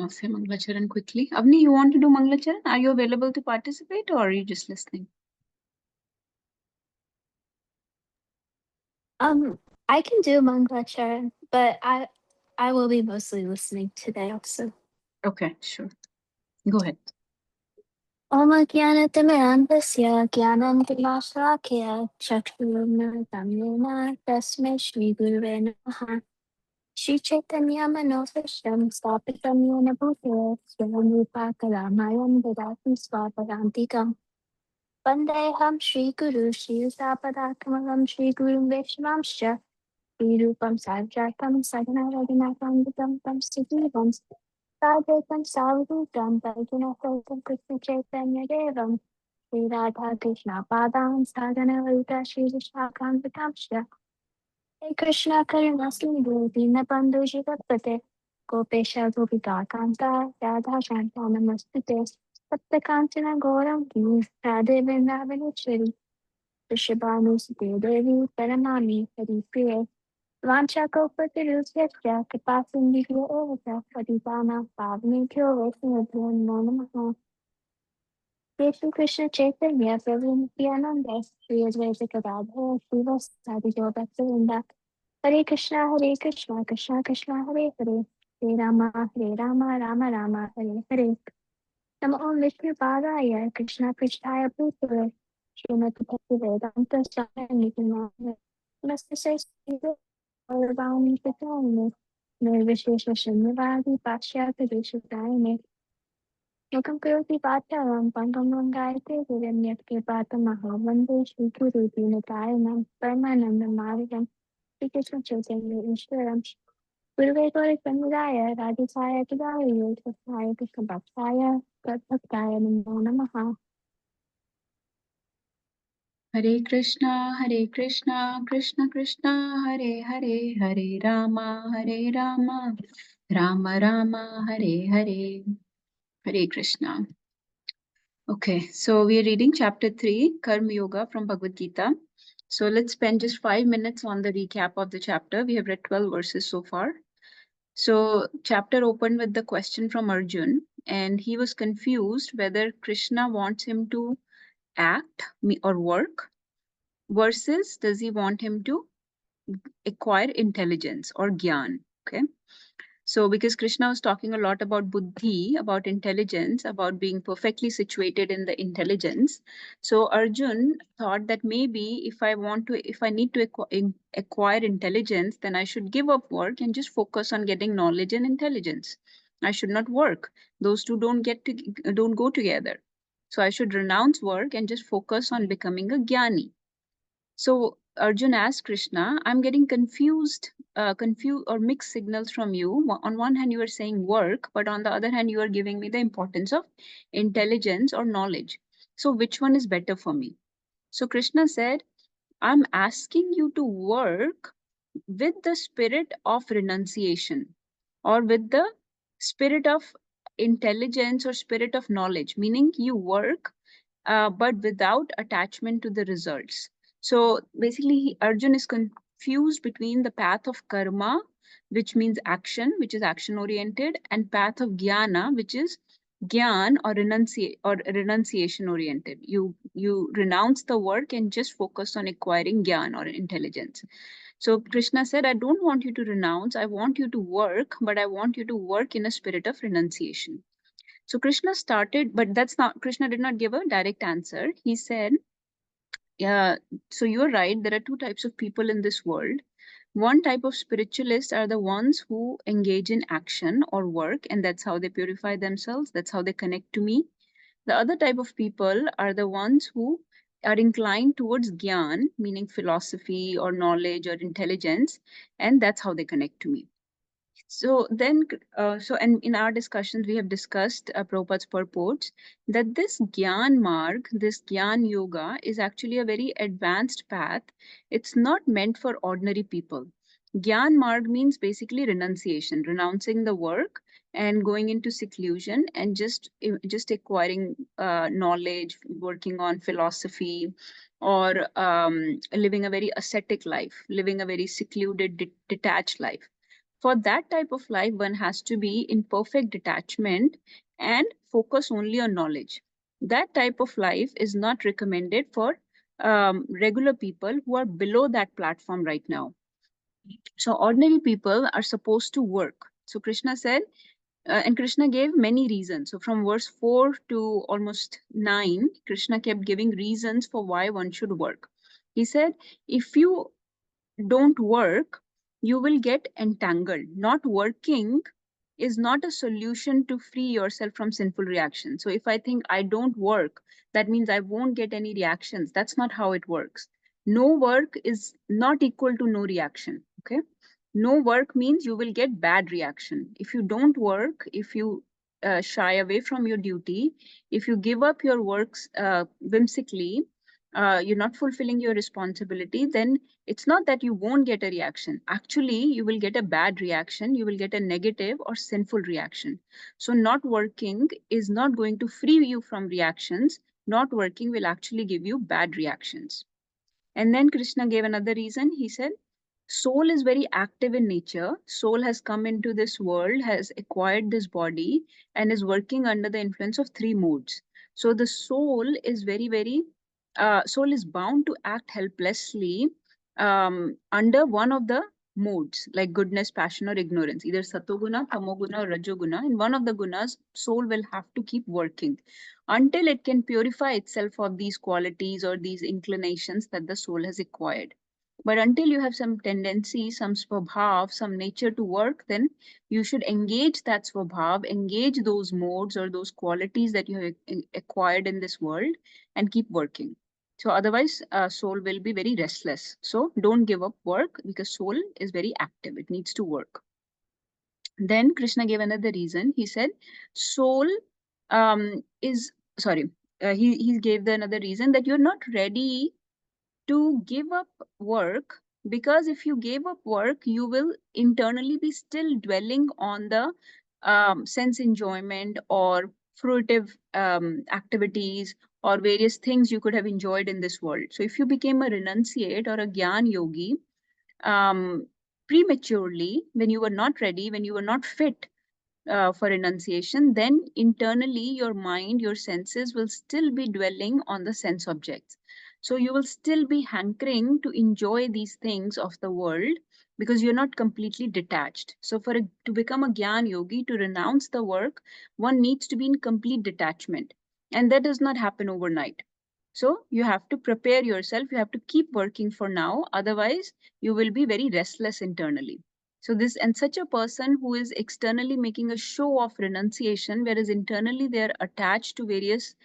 Say Mangalacharan quickly. Avni, you want to do Mangalacharan? Are you available to participate or are you just listening? I can do Mangalacharan, but I will be mostly listening today also. Okay, sure. Go ahead. Om Jnanatimirandasya Jnanantimasrakya Chakshurunmitam Yena Tasmai Shri Gurave Namaha Shri Chaitanya Manofishram Stapitam Yena Bhutale Swaram Rupa Kalamayam Dadati Swapadantikam Vandeham Shri Guru Shri Usapadakamalam Shri Guru Vaishnavamscha Rupam Sajatam Sadhana Raghunathandikam Tam Siddhivam Sadhakam Savadukam Bhajanathokam Krishna Chaitanya Devam Sri Radha Krishna Padam Sadhana Valita Shri Vishakam Vikamsha Hey Krishna Karuna Sindhu Dinabandhu Jivapate Gopesha Gopika Kanta Radha Shanta Namastute Saptakantina Goram Ki Radhe Vrindavaneshwari Vrishabhanu Sute Devi Paramani Hari Priya Vanchakopatirusya Kripasindhikyo Evata Padipana Pavnikyo Vaishnavyo Namaha Krishna Krishna Chaitanya Prabhu Nityananda Shri Advaita Gadadhara Srivastadi Gaurabhaktavinda Hare Krishna Krishna Krishna Hare Hare Hare Rama Rama Rama Hare Hare Namo Vishnu Padaya Krishna Krishnaya Bhutale Srimati Bhaktivedanta Swami Nityananda Namaste Sri Bhavani Pitane Nirvishesha Shunyavadi Pashyata Deshutayane Lokam Kuroti Pataram Pangam Vangayate Viranyatke Patamaha Vande Shri Guru Dinatayana Paramananda Marigam Shri Krishna Chaitanya Ishwaram Gurve Gauri Samudaya Radhisaya Kidari Yosasaya Krishna Bhaktaya Gadbhaktaya Namo Namaha Hare Krishna, Krishna Krishna, Hare Hare, Hare Rama, Rama Rama, Hare Hare. Hare Krishna. Okay, so we are reading chapter 3, Karma Yoga from Bhagavad Gita. So let's spend just 5 minutes on the recap of the chapter. We have read 12 verses so far. So chapter opened with the question from Arjun, and he was confused whether Krishna wants him to act or work versus does he want him to acquire intelligence or gyan. Okay. So because Krishna was talking a lot about buddhi, about intelligence, about being perfectly situated in the intelligence. So Arjun thought that maybe if I need to acquire intelligence, then I should give up work and just focus on getting knowledge and intelligence. I should not work. Those two don't go together. So I should renounce work and just focus on becoming a jnani. So Arjun asked Krishna, I'm getting confused or mixed signals from you. On one hand, you are saying work, but on the other hand, you are giving me the importance of intelligence or knowledge. So which one is better for me? So Krishna said, I'm asking you to work with the spirit of renunciation or with the spirit of intelligence or spirit of knowledge, meaning you work but without attachment to the results. So basically, Arjun is confused between the path of karma, which means action, which is action oriented, and path of jnana, which is gyan or renunciation oriented. You renounce the work and just focus on acquiring gyan or intelligence. So Krishna said, I don't want you to renounce, I want you to work, but I want you to work in a spirit of renunciation. So Krishna started, but Krishna did not give a direct answer. He said, yeah, so you're right. There are two types of people in this world. One type of spiritualists are the ones who engage in action or work, and that's how they purify themselves. That's how they connect to me. The other type of people are the ones who are inclined towards gyan, meaning philosophy or knowledge or intelligence, and that's how they connect to me. So then, and in our discussions, we have discussed Prabhupada's purports that this Gyan Marg, this Gyan Yoga is actually a very advanced path. It's not meant for ordinary people. Gyan Marg means basically renunciation, renouncing the work and going into seclusion and just acquiring knowledge, working on philosophy, or living a very ascetic life, living a very secluded, detached life. For that type of life, one has to be in perfect detachment and focus only on knowledge. That type of life is not recommended for regular people who are below that platform right now. So ordinary people are supposed to work. So Krishna said, and Krishna gave many reasons. So from verse 4 to almost 9, Krishna kept giving reasons for why one should work. He said, if you don't work, you will get entangled. Not working is not a solution to free yourself from sinful reaction. So if I think I don't work, that means I won't get any reactions. That's not how it works. No work is not equal to no reaction. Okay. No work means you will get bad reaction. If you don't work, if you shy away from your duty, if you give up your works whimsically, you're not fulfilling your responsibility, then it's not that you won't get a reaction. Actually, you will get a bad reaction. You will get a negative or sinful reaction. So not working is not going to free you from reactions. Not working will actually give you bad reactions. And then Krishna gave another reason. He said, soul is very active in nature. Soul has come into this world, has acquired this body, and is working under the influence of three moods. So the soul is soul is bound to act helplessly under one of the moods, like goodness, passion, or ignorance, either satoguna, tamoguna, or rajoguna. In one of the gunas, soul will have to keep working until it can purify itself of these qualities or these inclinations that the soul has acquired. But until you have some tendency, some swabhav, some nature to work, then you should engage that swabhav, engage those modes or those qualities that you have acquired in this world and keep working. So otherwise, soul will be very restless. So don't give up work because soul is very active. It needs to work. Then Krishna gave another reason. He said, soul is, sorry, he gave the another reason that you're not ready to give up work, because if you gave up work, you will internally be still dwelling on the sense enjoyment or fruitive activities or various things you could have enjoyed in this world. So if you became a renunciate or a gyan yogi prematurely, when you were not ready, when you were not fit for renunciation, then internally your mind, your senses will still be dwelling on the sense objects. So you will still be hankering to enjoy these things of the world because you're not completely detached. So to become a Gyan Yogi, to renounce the work, one needs to be in complete detachment. And that does not happen overnight. So you have to prepare yourself. You have to keep working for now. Otherwise, you will be very restless internally. So this, and such a person who is externally making a show of renunciation, whereas internally they are attached to various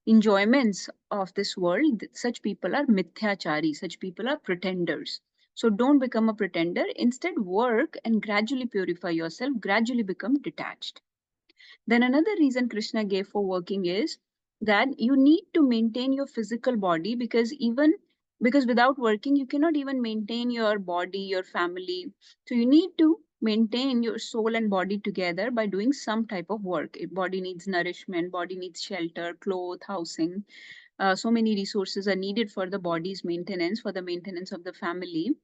enjoyments of this world, such people are mithyachari, such people are pretenders. So don't become a pretender. Instead, work and gradually purify yourself, gradually become detached. Then another reason Krishna gave for working is that you need to maintain your physical body, because without working you cannot even maintain your body, your family. So you need to maintain your soul and body together by doing some type of work. If body needs nourishment, body needs shelter, clothes, housing. So many resources are needed for the body's maintenance, for the maintenance of the family.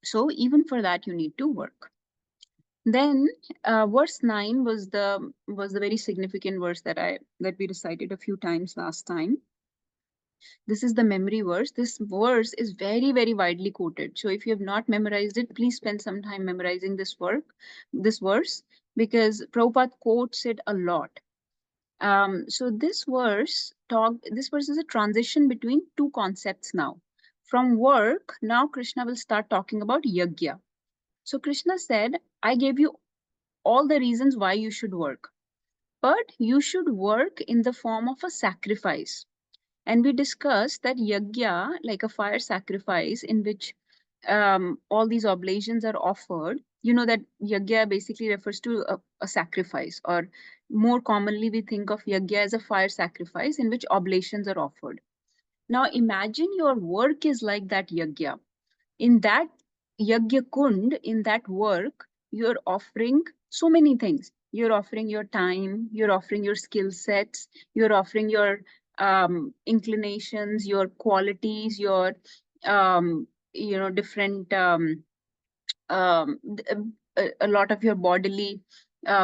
So even for that you need to work. Then verse 9 was the very significant verse that we recited a few times last time. This is the memory verse. This verse is very, very widely quoted. So if you have not memorized it, please spend some time memorizing this verse, because Prabhupada quotes it a lot. So this verse is a transition between two concepts now. From work, now Krishna will start talking about yajna. So Krishna said, I gave you all the reasons why you should work, but you should work in the form of a sacrifice. And we discussed that yajna, like a fire sacrifice in which all these oblations are offered. You know that yajna basically refers to a sacrifice, or more commonly we think of yajna as a fire sacrifice in which oblations are offered. Now imagine your work is like that yajna. In that yajna kund, in that work, you're offering so many things. You're offering your time, you're offering your skill sets, you're offering your inclinations, your qualities, your different a lot of your bodily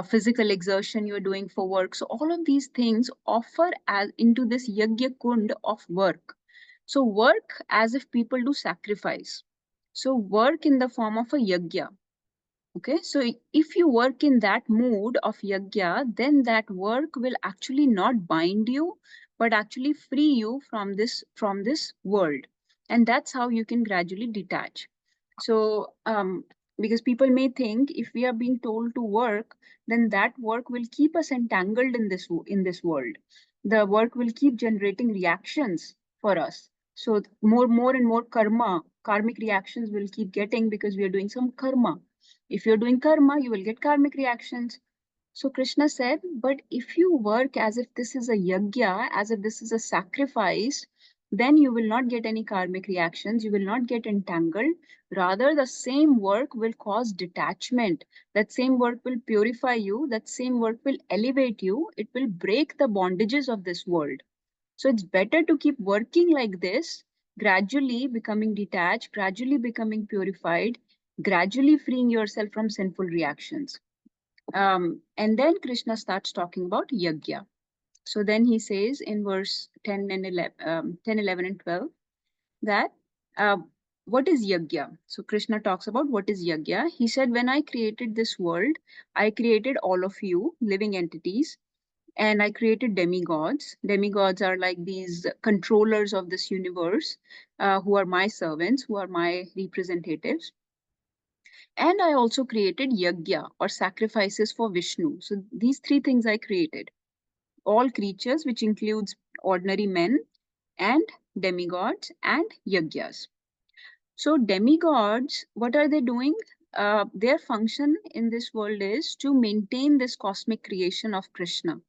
physical exertion you're doing for work. So all of these things offer as into this yajna kund of work. So work as if people do sacrifice. So work in the form of a yajna. Okay, so if you work in that mood of yajna, then that work will actually not bind you, but actually free you from this world. And that's how you can gradually detach. So because people may think if we are being told to work, then that work will keep us entangled in this world. The work will keep generating reactions for us. So more and more karmic reactions will keep getting because we are doing some karma. If you're doing karma, you will get karmic reactions. So Krishna said, but if you work as if this is a yajna, as if this is a sacrifice, then you will not get any karmic reactions. You will not get entangled. Rather, the same work will cause detachment. That same work will purify you. That same work will elevate you. It will break the bondages of this world. So it's better to keep working like this, gradually becoming detached, gradually becoming purified, gradually freeing yourself from sinful reactions. And then Krishna starts talking about yajna. So then he says in verse 10 and 11 and 12 that uh, what is yajna? So Krishna talks about what is yajna. He said, when I created this world, I created all of you, living entities, and I created demigods. Demigods are like these controllers of this universe, who are my servants, who are my representatives. And I also created yajna or sacrifices for Vishnu. So these three things I created. All creatures, which includes ordinary men and demigods and yajnas. So demigods, what are they doing? Their function in this world is to maintain this cosmic creation of Krishna,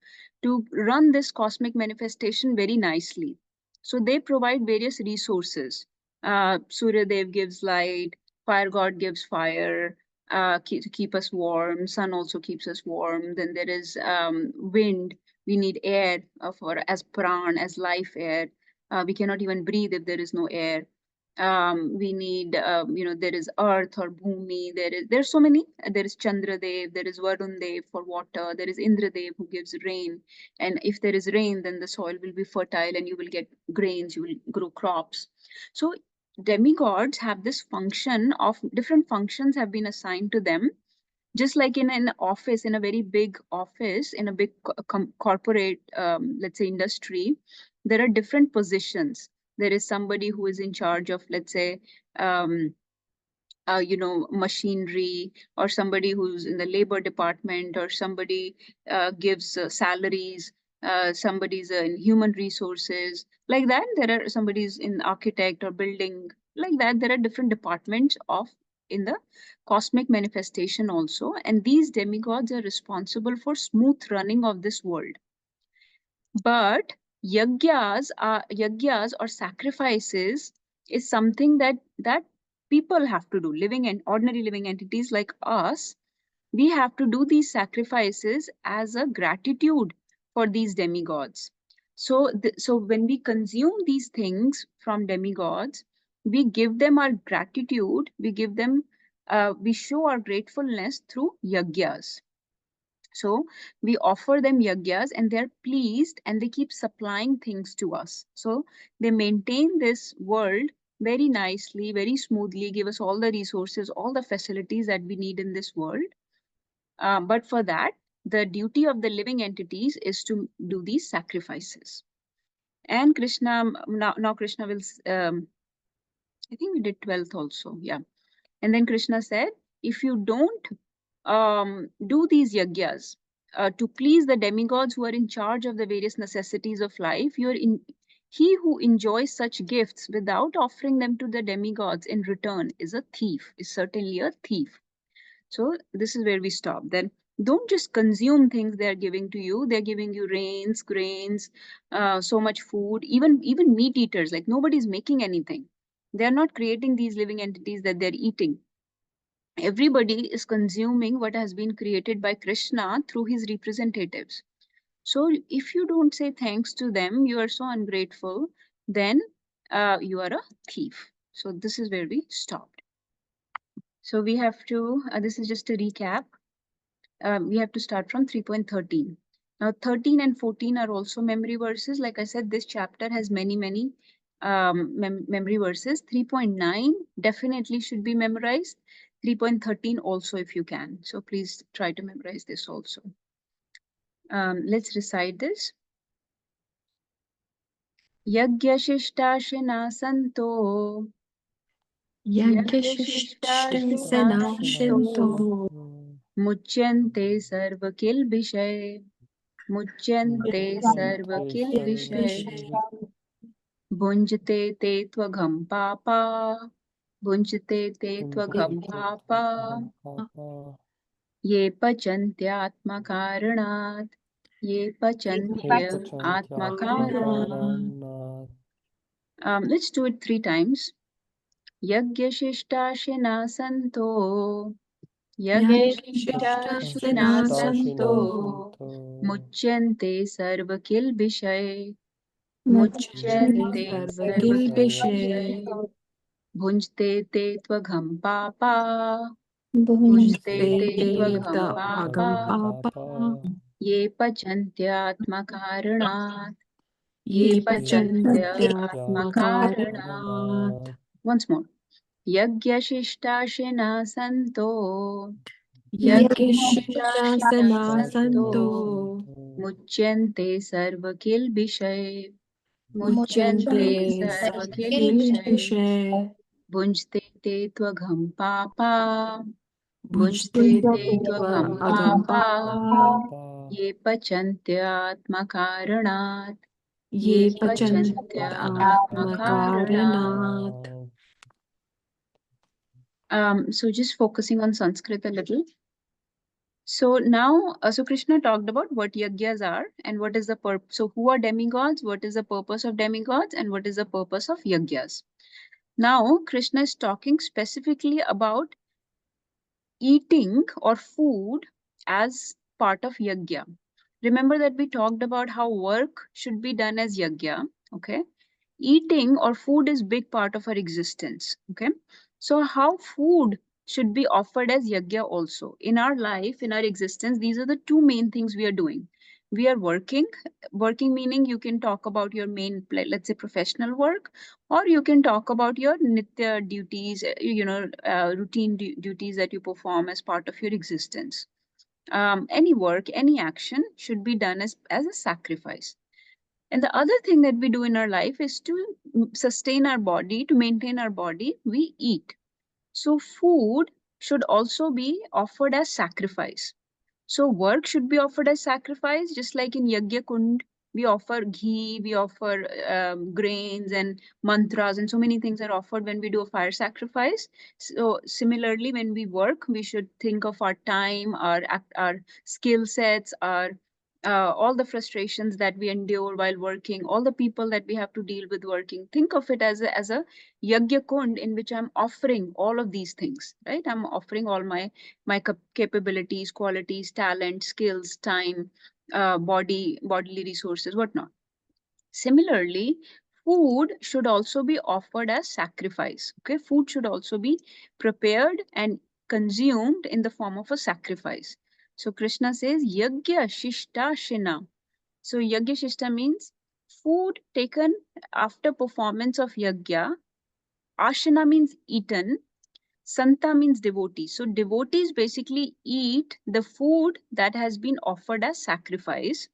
to run this cosmic manifestation very nicely. So they provide various resources. Surya Dev gives light, fire god gives fire to keep us warm, sun also keeps us warm. Then there is wind. We need air for as pran, as life air. We cannot even breathe if there is no air. We need there is earth or bhumi, there's so many. There is Chandra Dev, there is Varun Dev for water, there is Indra Dev who gives rain, and if there is rain then the soil will be fertile and you will get grains, you will grow crops. So demigods have this function of different functions have been assigned to them, just like in an office, in a very big office, in a big corporate, let's say, industry, there are different positions. There is somebody who is in charge of, let's say, um, machinery, or somebody who's in the labor department, or somebody gives salaries, somebody's in human resources, like that. There are somebody's in architect or building, like that. There are different departments of in the cosmic manifestation also, and these demigods are responsible for smooth running of this world. But yajnas or sacrifices is something that people have to do. Living and ordinary living entities like us, we have to do these sacrifices as a gratitude for these demigods. So, so when we consume these things from demigods, we give them our gratitude. We give them, we show our gratefulness through yajnas. So we offer them yajnas and they're pleased and they keep supplying things to us. So they maintain this world very nicely, very smoothly, give us all the resources, all the facilities that we need in this world. But for that, the duty of the living entities is to do these sacrifices. And Krishna, now Krishna will, I think we did 12th also, yeah. And then Krishna said, if you don't do these yajnas to please the demigods who are in charge of the various necessities of life, he who enjoys such gifts without offering them to the demigods in return is a thief, is certainly a thief. So this is where we stop. Then don't just consume things they are giving to you. They're giving you rains, grains, so much food, even meat eaters, like nobody's making anything. They're not creating these living entities that they're eating. Everybody is consuming what has been created by Krishna through his representatives. So if you don't say thanks to them, you are so ungrateful, then you are a thief. So this is where we stopped. So we have to, this is just a recap. We have to start from 3.13. Now 13 and 14 are also memory verses. Like I said, this chapter has many memory verses. 3.9 definitely should be memorized. 3.13 also if you can. So please try to memorize this also. Let's recite this. Yagyashishtashrina santo. Yagyashishtashrina santo. Muchyante sarvakil vishay. Muchyante sarvakil vishay. Bhunjate te tvagam papa. Bhunjate te tvagam papa. Ye pachantyatmakarणात्. Ye pachantya atmakarणात्. Let's do it 3 times. Yagyashishtashrina santo. Yagyashishtashrina santo. Muchyante sarvakil vishay. Muchyante sarvakil vishay. Bhunjte te tvagam papa. Bhunjte te tvagam papa. Ye pachantyatmakarणात्. Ye pachantyatmakarणात्. Once more. Yagyashishtashrina santo. Yagyashishtashrina santo. Muchyante sarvakil vishay. Muchyante sarvakil vishay. Bhunjte te tvagam papa. Bhunjte te tvagam papa. Ye pachantyatmakarणात्. Ye pachantyatmakarणात्. So just focusing on Sanskrit a little. So now, so Krishna talked about what yagyas are and what is the purpose. So who are demigods? What is the purpose of demigods? And what is the purpose of yagyas? Now, Krishna is talking specifically about eating or food as part of yagya. Remember that we talked about how work should be done as yagya, okay? Eating or food is big part of our existence, okay? So how food should be offered as yagya also. In our life, in our existence, these are the two main things we are doing. We are working meaning you can talk about your main, let's say professional work, or you can talk about your nitya duties, routine duties that you perform as part of your existence. Any work, any action should be done as a sacrifice. And the other thing that we do in our life is to sustain our body, to maintain our body, we eat. So food should also be offered as sacrifice. So work should be offered as sacrifice, just like in Yagya Kund, we offer ghee, we offer grains and mantras, and so many things are offered when we do a fire sacrifice. So similarly, when we work, we should think of our time, our skill sets, our all the frustrations that we endure while working, all the people that we have to deal with working. Think of it as a yagya kund in which I'm offering all of these things, right? I'm offering all my capabilities, qualities, talent, skills, time, bodily resources, whatnot. Similarly, food should also be offered as sacrifice. Okay, food should also be prepared and consumed in the form of a sacrifice. So Krishna says, Yagya Shishta Shina. So Yagya Shishta means food taken after performance of Yagya. Ashana means eaten. Santa means devotee. So devotees basically eat the food that has been offered as sacrifice.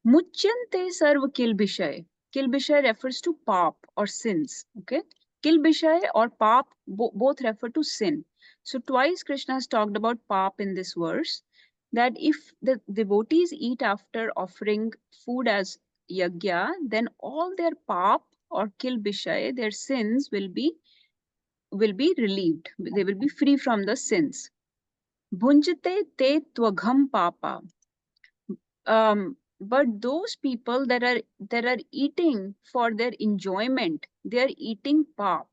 Muchyante sarva kilbishay. Kilbishay refers to pap or sins. Okay. Kilbishay or pap both refer to sin. So twice Krishna has talked about pap in this verse. That if the devotees eat after offering food as yagya, then all their pap or kilbishay, their sins will be relieved. They will be free from the sins. Bhunjate te tvagham papa. But those people that are eating for their enjoyment, they are eating pap.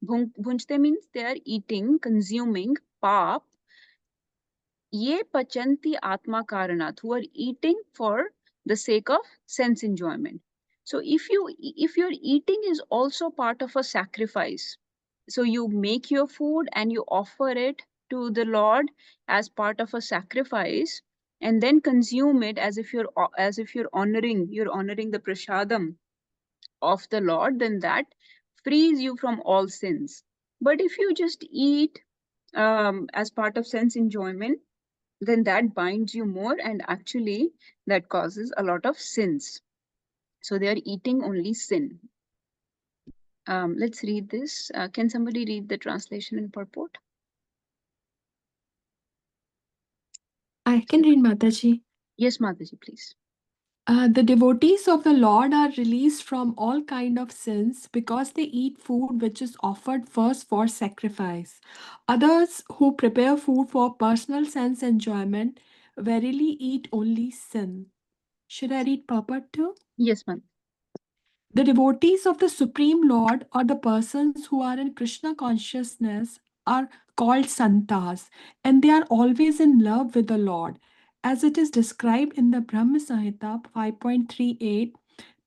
Bhunjte means they are eating, consuming pap. Ye pachanti atma karanat, who are eating for the sake of sense enjoyment. So if your eating is also part of a sacrifice, So you make your food and you offer it to the Lord as part of a sacrifice, and then consume it as if you're honoring the prasadam of the Lord, then that frees you from all sins. But if you just eat as part of sense enjoyment, then that binds you more, and actually that causes a lot of sins. So they are eating only sin. Let's read this. Can somebody read the translation and purport? I can read, Mataji. Yes, Mataji, please. The devotees of the Lord are released from all kind of sins because they eat food which is offered first for sacrifice. Others who prepare food for personal sense enjoyment verily eat only sin. Should I read purport too? Yes, ma'am. The devotees of the Supreme Lord or the persons who are in Krishna consciousness are called santas, and they are always in love with the Lord. As it is described in the Brahma Samhita 5.38,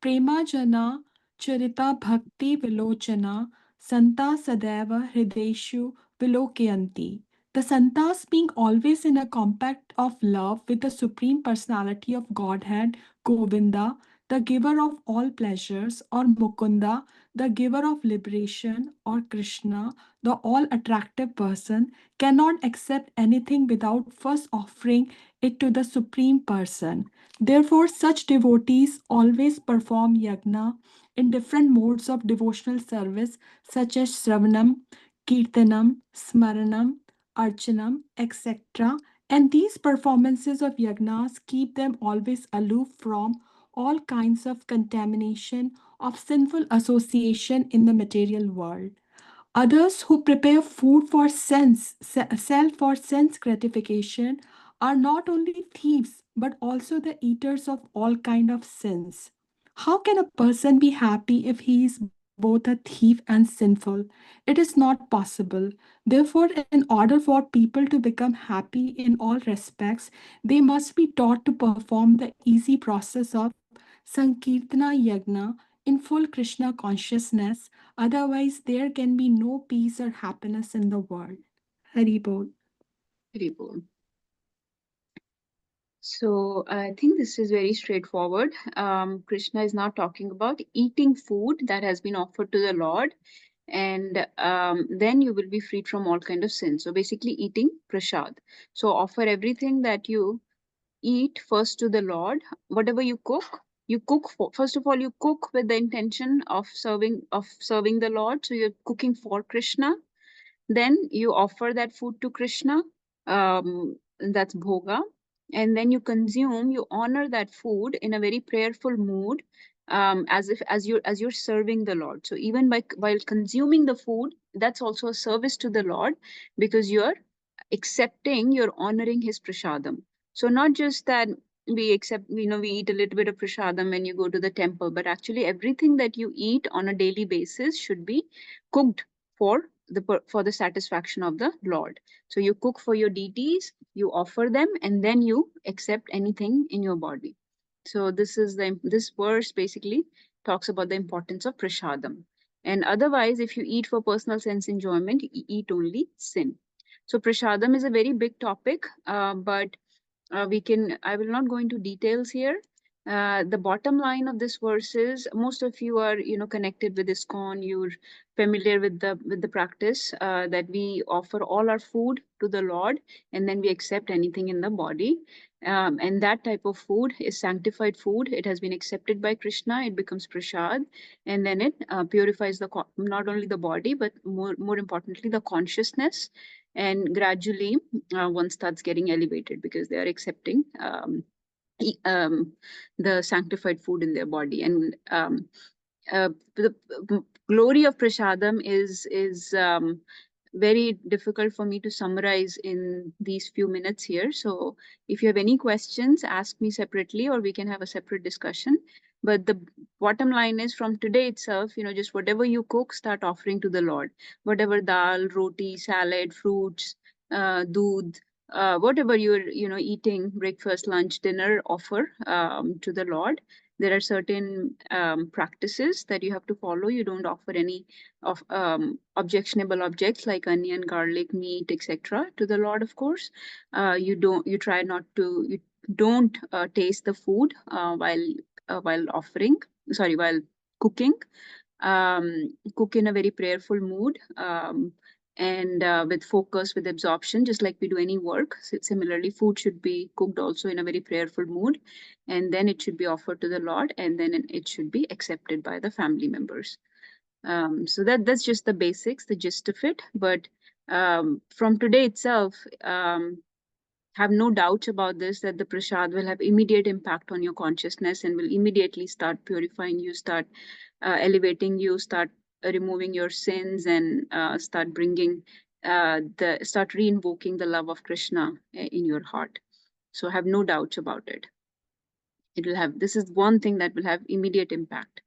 Prema Jana Charita Bhakti Vilochana Santa Sadeva Hrideshu Vilokayanti. The santas being always in a compact of love with the Supreme Personality of Godhead, Govinda, the giver of all pleasures, or Mukunda, the giver of liberation, or Krishna, the all attractive person, cannot accept anything without first offering it to the Supreme Person. Therefore, such devotees always perform yagna in different modes of devotional service, such as Sravanam, Kirtanam, Smaranam, Archanam, etc. And these performances of yagnas keep them always aloof from all kinds of contamination of sinful association in the material world. Others who prepare food for sell for sense gratification are not only thieves but also the eaters of all kind of sins. How can a person be happy if he is both a thief and sinful? It is not possible. Therefore, in order for people to become happy in all respects, they must be taught to perform the easy process of Sankirtana Yagna in full Krishna consciousness. Otherwise, there can be no peace or happiness in the world. Hari Bol. Very cool. So I think this is very straightforward. Krishna is now talking about eating food that has been offered to the Lord, and then you will be freed from all kind of sins. So basically, eating prasad. So offer everything that you eat first to the Lord. Whatever you cook for. First of all, you cook with the intention of serving the Lord. So you're cooking for Krishna. Then you offer that food to Krishna. That's bhoga. And then you consume, you honor that food in a very prayerful mood, as if as you're serving the Lord. So even while consuming the food, that's also a service to the Lord, because you're accepting, you're honoring his prasadam. So not just that we accept, we eat a little bit of prasadam when you go to the temple, but actually everything that you eat on a daily basis should be cooked for the satisfaction of the Lord. So you cook for your deities, you offer them, and then you accept anything in your body. So this verse basically talks about the importance of prasadam. And otherwise, if you eat for personal sense enjoyment, you eat only sin. So prasadam is a very big topic, but I will not go into details here. The bottom line of this verse is, most of you are, connected with ISKCON. You're familiar with the practice that we offer all our food to the Lord, and then we accept anything in the body. And that type of food is sanctified food. It has been accepted by Krishna. It becomes prasad, and then it purifies not only the body, but more importantly, the consciousness. And gradually, one starts getting elevated because they are accepting the sanctified food in their body. And the glory of prasadam is very difficult for me to summarize in these few minutes here. So if you have any questions, ask me separately, or we can have a separate discussion. But the bottom line is, from today itself, just whatever you cook, start offering to the Lord. Whatever dal, roti, salad, fruits, doodh, whatever you're eating, breakfast, lunch, dinner, offer to the Lord. There are certain practices that you have to follow. You don't offer any of objectionable objects like onion, garlic, meat, etc. to the Lord, of course. You don't taste the food while offering, sorry, while cooking. Cook in a very prayerful mood, and with focus, with absorption, just like we do any work. Similarly, food should be cooked also in a very prayerful mood, and then it should be offered to the Lord, and then it should be accepted by the family members. So that's just the basics, the gist of it. But from today itself, have no doubts about this, that the prasad will have immediate impact on your consciousness and will immediately start purifying you, start elevating you, start removing your sins, and start bringing start re-invoking the love of Krishna in your heart. So have no doubts about it. It will have, this is one thing that will have immediate impact.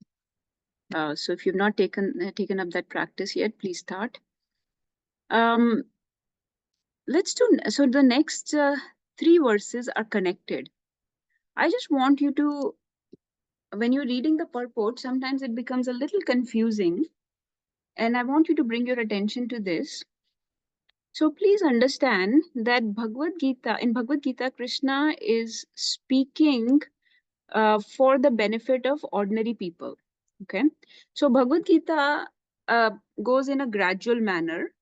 So if you've not taken up that practice yet, please start. Let's do, so the next 3 verses are connected. I just want you to, when you're reading the purport, sometimes it becomes a little confusing, and I want you to bring your attention to this. So please understand that in Bhagavad Gita, Krishna is speaking for the benefit of ordinary people. Okay, so Bhagavad Gita goes in a gradual manner.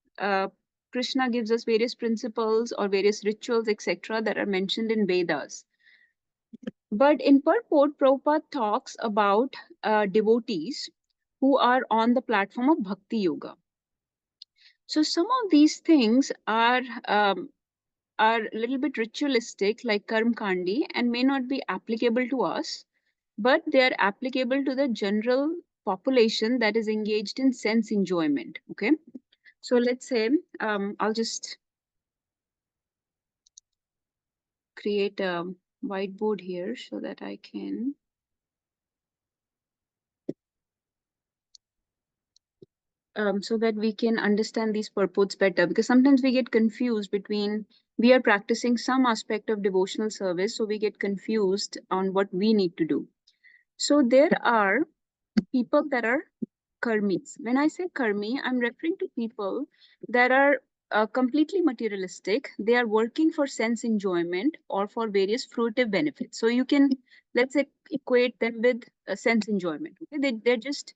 Krishna gives us various principles or various rituals, etc., that are mentioned in Vedas. But in purport, Prabhupada talks about devotees who are on the platform of Bhakti Yoga. So some of these things are a little bit ritualistic, like Karm Kandi, and may not be applicable to us, but they are applicable to the general population that is engaged in sense enjoyment. Okay, so let's say I'll just create a whiteboard here so that I can so that we can understand these purports better, because sometimes we get confused between, we are practicing some aspect of devotional service, so we get confused on what we need to do. So there are people that are karmis. When I say karmi, I'm referring to people that are completely materialistic. They are working for sense enjoyment or for various fruitive benefits. So you can, let's say, equate them with sense enjoyment. Okay? They're just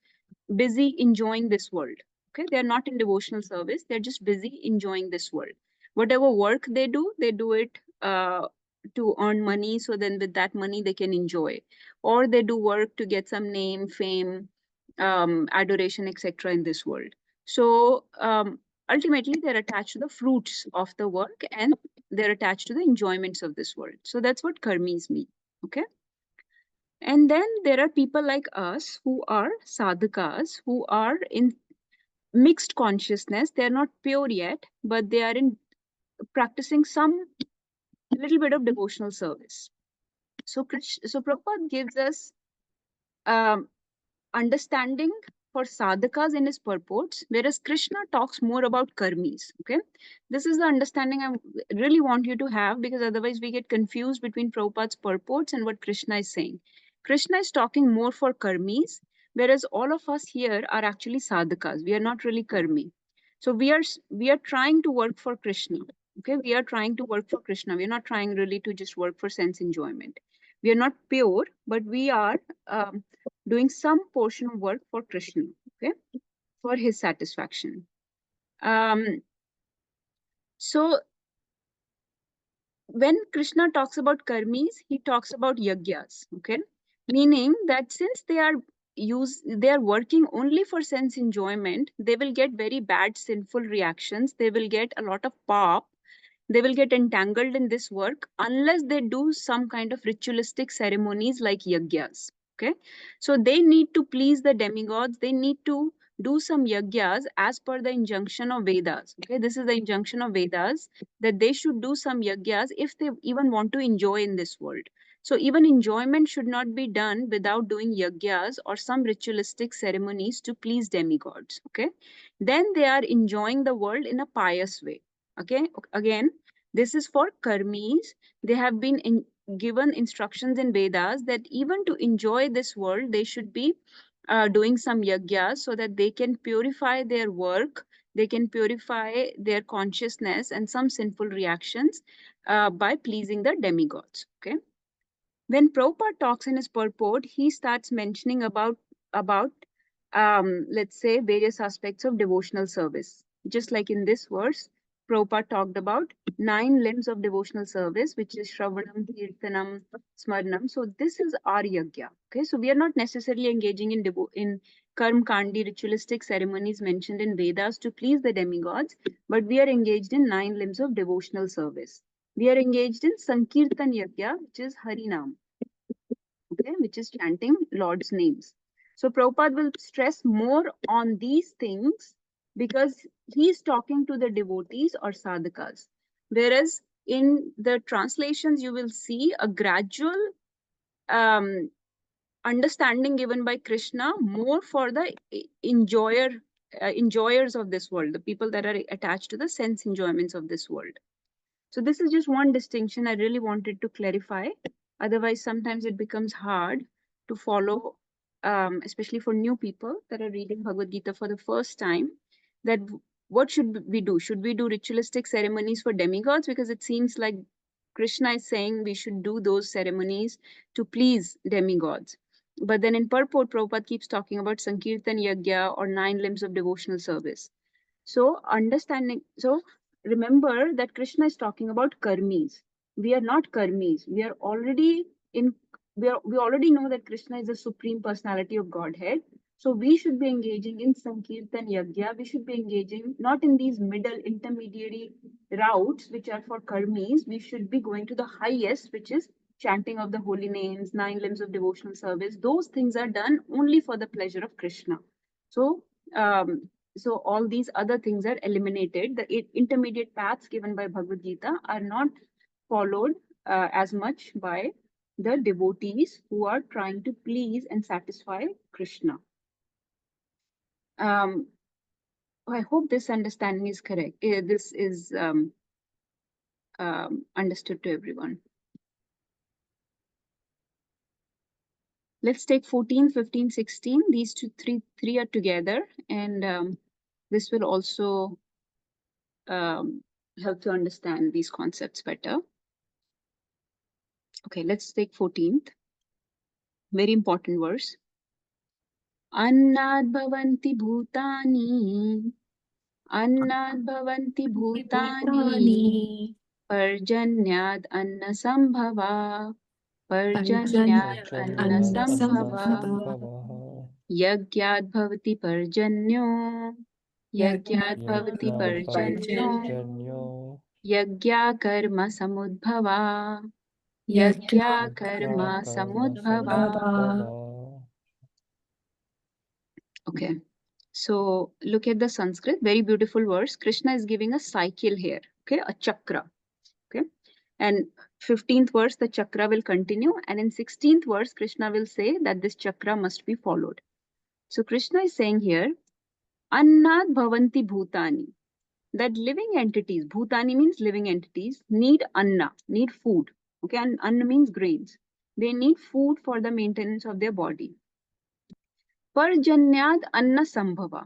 busy enjoying this world. Okay, they're not in devotional service, they're just busy enjoying this world. Whatever work they do it to earn money, so then with that money they can enjoy, or they do work to get some name, fame, adoration, etc. in this world. So ultimately they're attached to the fruits of the work, and they're attached to the enjoyments of this world. So that's what karmis mean. Okay, and then there are people like us who are sadhakas, who are in mixed consciousness. They're not pure yet, but they are in practicing some little bit of devotional service. So Prabhupada gives us understanding for sadhakas in his purports, whereas Krishna talks more about karmis. Okay, this is the understanding I really want you to have, because otherwise we get confused between Prabhupada's purports and what Krishna is saying. Krishna is talking more for karmis, whereas all of us here are actually sadhakas. We are not really karmi. So we are trying to work for Krishna. Okay, we are trying to work for Krishna. We are not trying really to just work for sense enjoyment. We are not pure, but we are doing some portion of work for Krishna, okay, for his satisfaction. So when Krishna talks about karmis, he talks about yagyas, okay, meaning that since they are working only for sense enjoyment, they will get very bad sinful reactions. They will get a lot of pap. They will get entangled in this work unless they do some kind of ritualistic ceremonies like yagyas. Okay, so they need to please the demigods. They need to do some yagyas as per the injunction of Vedas. Okay, this is the injunction of Vedas, that they should do some yagyas if they even want to enjoy in this world. So even enjoyment should not be done without doing yagyas or some ritualistic ceremonies to please demigods. Okay, then they are enjoying the world in a pious way. Okay, again, This is for karmis. They have been given instructions in Vedas that even to enjoy this world, they should be doing some yajnas so that they can purify their work, they can purify their consciousness and some sinful reactions by pleasing the demigods. Okay. When Prabhupada talks in his purport, he starts mentioning about let's say various aspects of devotional service. Just like in this verse, Prabhupada talked about 9 limbs of devotional service, which is Shravanam, Kirtanam, Smaranam. So this is our yajna. Okay, so we are not necessarily engaging in karm kandi ritualistic ceremonies mentioned in Vedas to please the demigods, but we are engaged in 9 limbs of devotional service. We are engaged in Sankirtan Yajna, which is Harinam, okay, which is chanting Lord's names. So Prabhupada will stress more on these things because he's talking to the devotees or sadhakas. Whereas in the translations, you will see a gradual understanding given by Krishna more for the enjoyers of this world, the people that are attached to the sense enjoyments of this world. So this is just one distinction I really wanted to clarify. Otherwise, sometimes it becomes hard to follow, especially for new people that are reading Bhagavad Gita for the first time, that what should we do? Should we do ritualistic ceremonies for demigods? Because it seems like Krishna is saying we should do those ceremonies to please demigods. But then in purport, Prabhupada keeps talking about Sankirtan Yajna or 9 limbs of devotional service. So remember that Krishna is talking about karmis. We are not karmis. We are already in, we already know that Krishna is the supreme personality of Godhead. So we should be engaging in Sankirtan Yajna. We should be engaging not in these middle intermediary routes, which are for karmis. We should be going to the highest, which is chanting of the holy names, 9 limbs of devotional service. Those things are done only for the pleasure of Krishna. So, so all these other things are eliminated. The intermediate paths given by Bhagavad Gita are not followed as much by the devotees who are trying to please and satisfy Krishna. I hope this understanding is correct. This is understood to everyone. Let's take 14, 15, 16. These three are together, and this will also help to understand these concepts better. Okay, let's take 14th. Very important verse. Annad bhavanti bhutani. Annad bhavanti bhutani. Parjanyad anna sambhava. Parjanyad anna sambhava. Yagyad bhavati parjanyo. Yagyad bhavati parjanyo. Yagya karma samudbhava. Yagya karma samudbhava. Okay. So look at the Sanskrit, very beautiful verse. Krishna is giving a cycle here, okay, a chakra, okay. And 15th verse, the chakra will continue. And in 16th verse, Krishna will say that this chakra must be followed. So Krishna is saying here, Annad bhavanti bhutani, that living entities, bhutani means living entities, need anna, need food, okay, and anna means grains. They need food for the maintenance of their body. Parjanyad anna sambhava.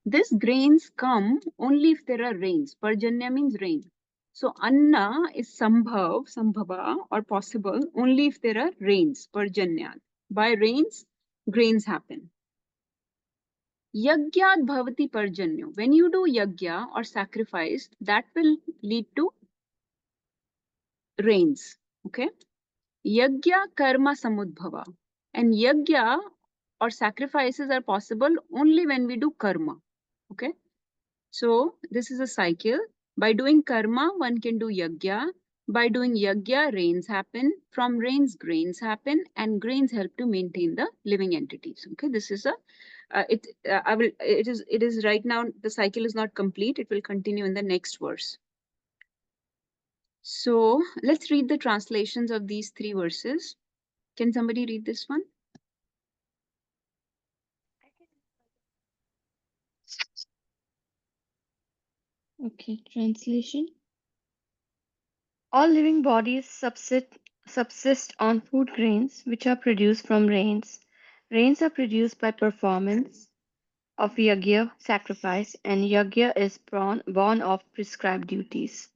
These grains come only if there are rains. Parjanya means rain. So anna is sambhava or possible only if there are rains. Parjanya. By rains, grains happen. Yagyat bhavati parjanyo. When you do yagya or sacrifice, that will lead to rains. Okay. Yagya karma samudbhava. And yagya or sacrifices are possible only when we do karma. Okay. So this is a cycle. By doing karma, one can do yagya. By doing yagya, rains happen. From rains, grains happen, and grains help to maintain the living entities. Okay, this is a it is right now, the cycle is not complete. It will continue in the next verse. So let's read the translations of these 3 verses. Can somebody read this one? Okay, translation. All living bodies subsist on food grains which are produced from rains. Rains are produced by performance of yagya, sacrifice, and yagya is born of prescribed duties.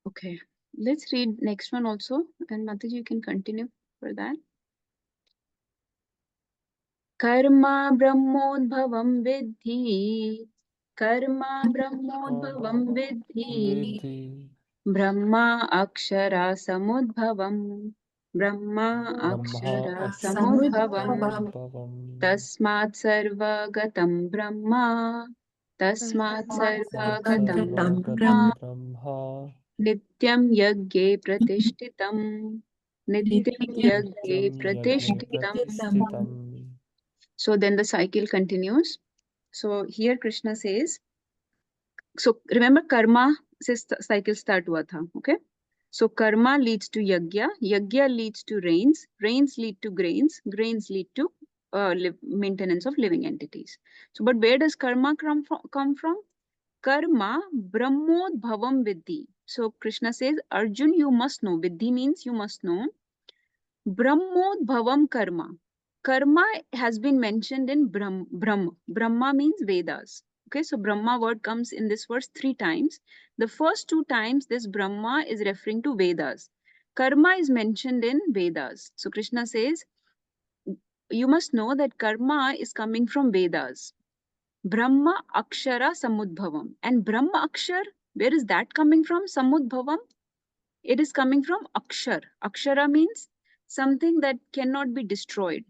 Okay. Let's read next one also. And Mataji, you can continue for that. Karma brahmodbhavam vidhi. Karma brahmodbhavam vidhi. Vidhi Brahma akshara samudbhavam. Brahma Brahma akshara samudbhavam. Aksharamudbhavam Tasmat sarvagatam Brahma. Tasmat Tat sarvagatam Brahma. Sarvagatam Brahma Nityam yagye pratishtitam. Nityam yagye Nityam Yajne pratishtitam. Pratishtitam. So then the cycle continues. So here Krishna says, so remember karma से cycle start हुआ था, okay? So karma leads to yagya, yagya leads to rains, rains lead to grains, grains lead to maintenance of living entities. So but where does karma come from? Karma brahmodbhavam vidhi. So Krishna says, Arjun, you must know. Vidhi means you must know. Brahmodbhavam karma. Karma has been mentioned in Brahma. Brahma means Vedas. Okay, so Brahma word comes in this verse 3 times. The first 2 times this Brahma is referring to Vedas. Karma is mentioned in Vedas. So Krishna says, you must know that karma is coming from Vedas. Brahma Akshara Samudbhavam. And Brahma Akshar, where is that coming from? Samudbhavam? It is coming from Akshar. Akshara means something that cannot be destroyed.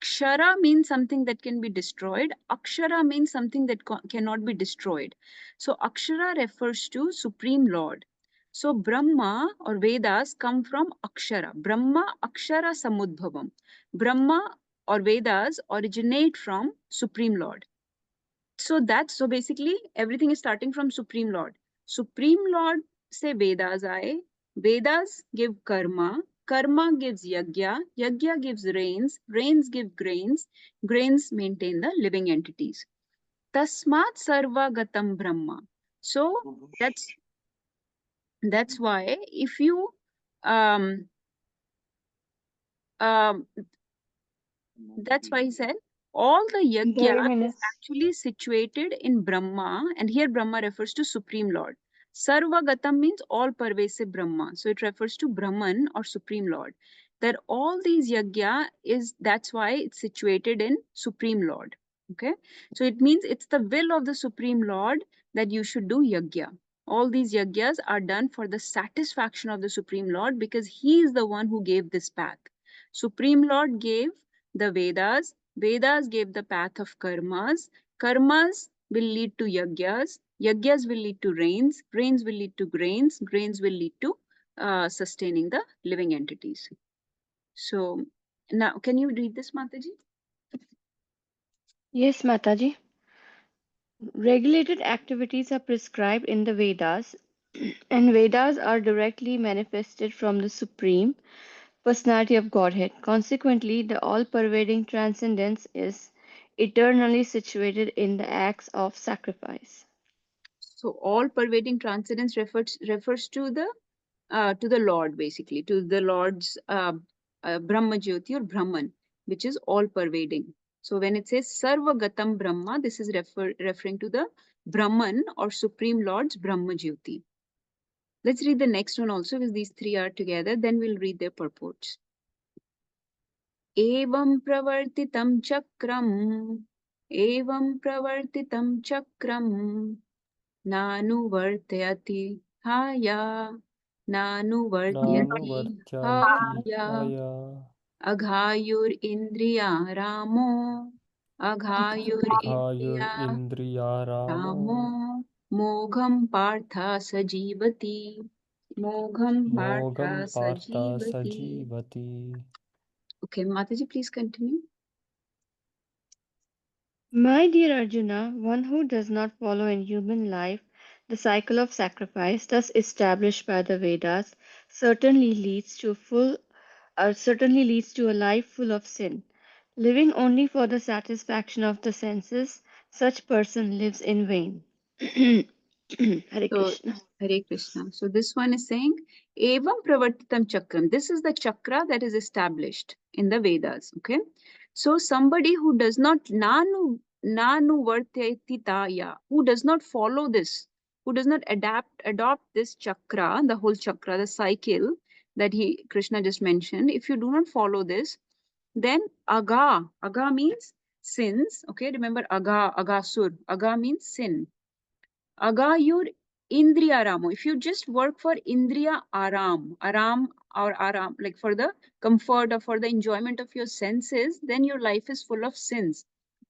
Kshara means something that can be destroyed. Akshara means something that cannot be destroyed. So Akshara refers to Supreme Lord. So Brahma or Vedas come from Akshara. Brahma Akshara Samudbhavam. Brahma or Vedas originate from Supreme Lord. So basically everything is starting from Supreme Lord. Supreme Lord say Vedas aaye. Vedas give karma. Karma gives yagya. Yagya gives rains. Rains give grains. Grains maintain the living entities. Tasmat sarva gatam brahma. So that's why if you um, um, that's why he said all the yagya is actually situated in Brahma, and here Brahma refers to Supreme Lord. Sarvagatam means all pervasive Brahma, so it refers to Brahman or Supreme Lord. That all these yagya is, that's why it's situated in Supreme Lord. Okay, so it means it's the will of the Supreme Lord that you should do yagya. All these yagyas are done for the satisfaction of the Supreme Lord because he is the one who gave this path. Supreme Lord gave the Vedas. Vedas gave the path of karmas. Karmas will lead to yagyas. Yagyas will lead to rains. Rains will lead to grains. Grains will lead to sustaining the living entities. So now, can you read this, Mataji? Yes, Mataji. Regulated activities are prescribed in the Vedas, and Vedas are directly manifested from the Supreme Personality of Godhead. Consequently, the all pervading transcendence is eternally situated in the acts of sacrifice. So all pervading transcendence refers to the Lord, basically, to the Lord's Brahma Jyoti or Brahman, which is all pervading. So when it says Sarvagatam Brahma, this is referring to the Brahman or Supreme Lord's Brahma Jyoti. Let's read the next one also, because these three are together, then we'll read their purports. Evam pravartitam chakram, evam pravartitam chakram, Nanu vartyati haya, Nanu Nanu vartyati Vartyati haya, Haya Aghayur indriya ramo, Aghayur Aghayur indriya Indriyaramo ramo, Mogham partha sajivati, Mogham partha Mogam Partha sajivati. Sajivati. Okay, Mataji, please continue. My dear Arjuna, one who does not follow in human life the cycle of sacrifice thus established by the Vedas certainly leads to a life full of sin. Living only for the satisfaction of the senses, such person lives in vain. Hare So, Krishna. Hare Krishna. So this one is saying, Evam Pravartitam Chakram. This is the chakra that is established in the Vedas. Okay. So somebody who does not nanu vartyatitaya, who does not follow this, who does not adopt this chakra, the whole chakra, the cycle that Krishna just mentioned, if you do not follow this, then aga means sins. Okay, remember agasur. Aga means sin. Agayur Indriya Ramo. If you just work for Indriya Aram, like for the comfort or for the enjoyment of your senses, then your life is full of sins.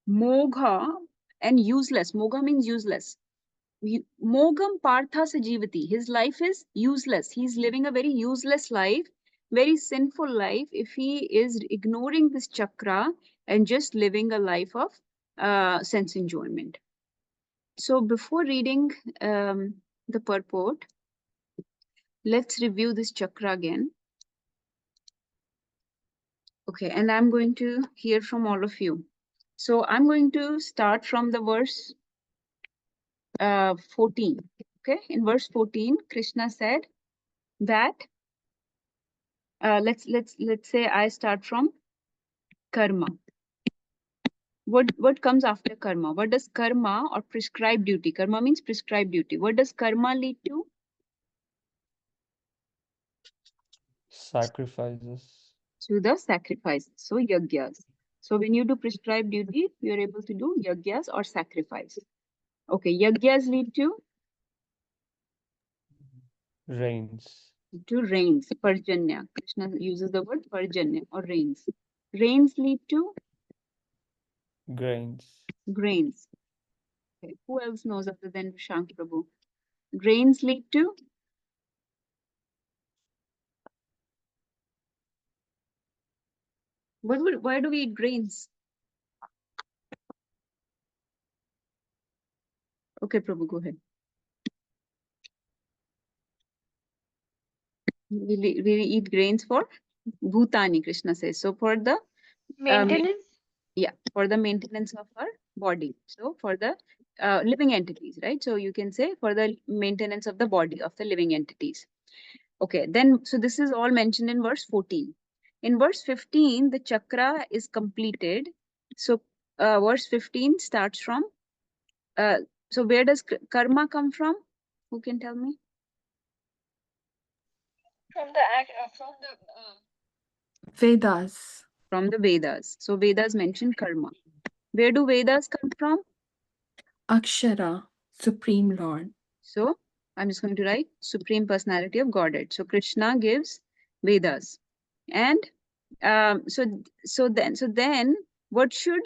Mogha and useless. Mogha means useless. Mogam Partha Sajivati. His life is useless. He's living a very useless life, very sinful life if he is ignoring this chakra and just living a life of sense enjoyment. So before reading the purport, let's review this chakra again. Okay, and I'm going to hear from all of you. So I'm going to start from the verse 14. Okay, in verse 14, Krishna said that let's say I start from karma. What comes after karma? What does karma or prescribed duty? Karma means prescribed duty. What does karma lead to? Sacrifices. To the sacrifices. So yagyas. So when you do prescribed duty, you're able to do yagyas or sacrifice. Okay, yagyas lead to Rains. rains, parjanya. Krishna uses the word parjanya or rains. Rains lead to Grains. grains. Okay, who else knows other than Shank Prabhu? Grains lead to why do we eat grains? Okay, Prabhu, go ahead. We eat grains for bhutani, Krishna says. So for the Maintenance? for the maintenance of our body. So for the living entities, right? So you can say for the maintenance of the body of the living entities. Okay, then so this is all mentioned in verse 14. In verse 15, the chakra is completed. So verse 15 starts from, so where does karma come from? Who can tell me? From the Vedas. From the Vedas. So Vedas mention karma. Where do Vedas come from? Akshara, Supreme Lord. So I'm just going to write Supreme Personality of Godhead. So Krishna gives Vedas. And so then what should,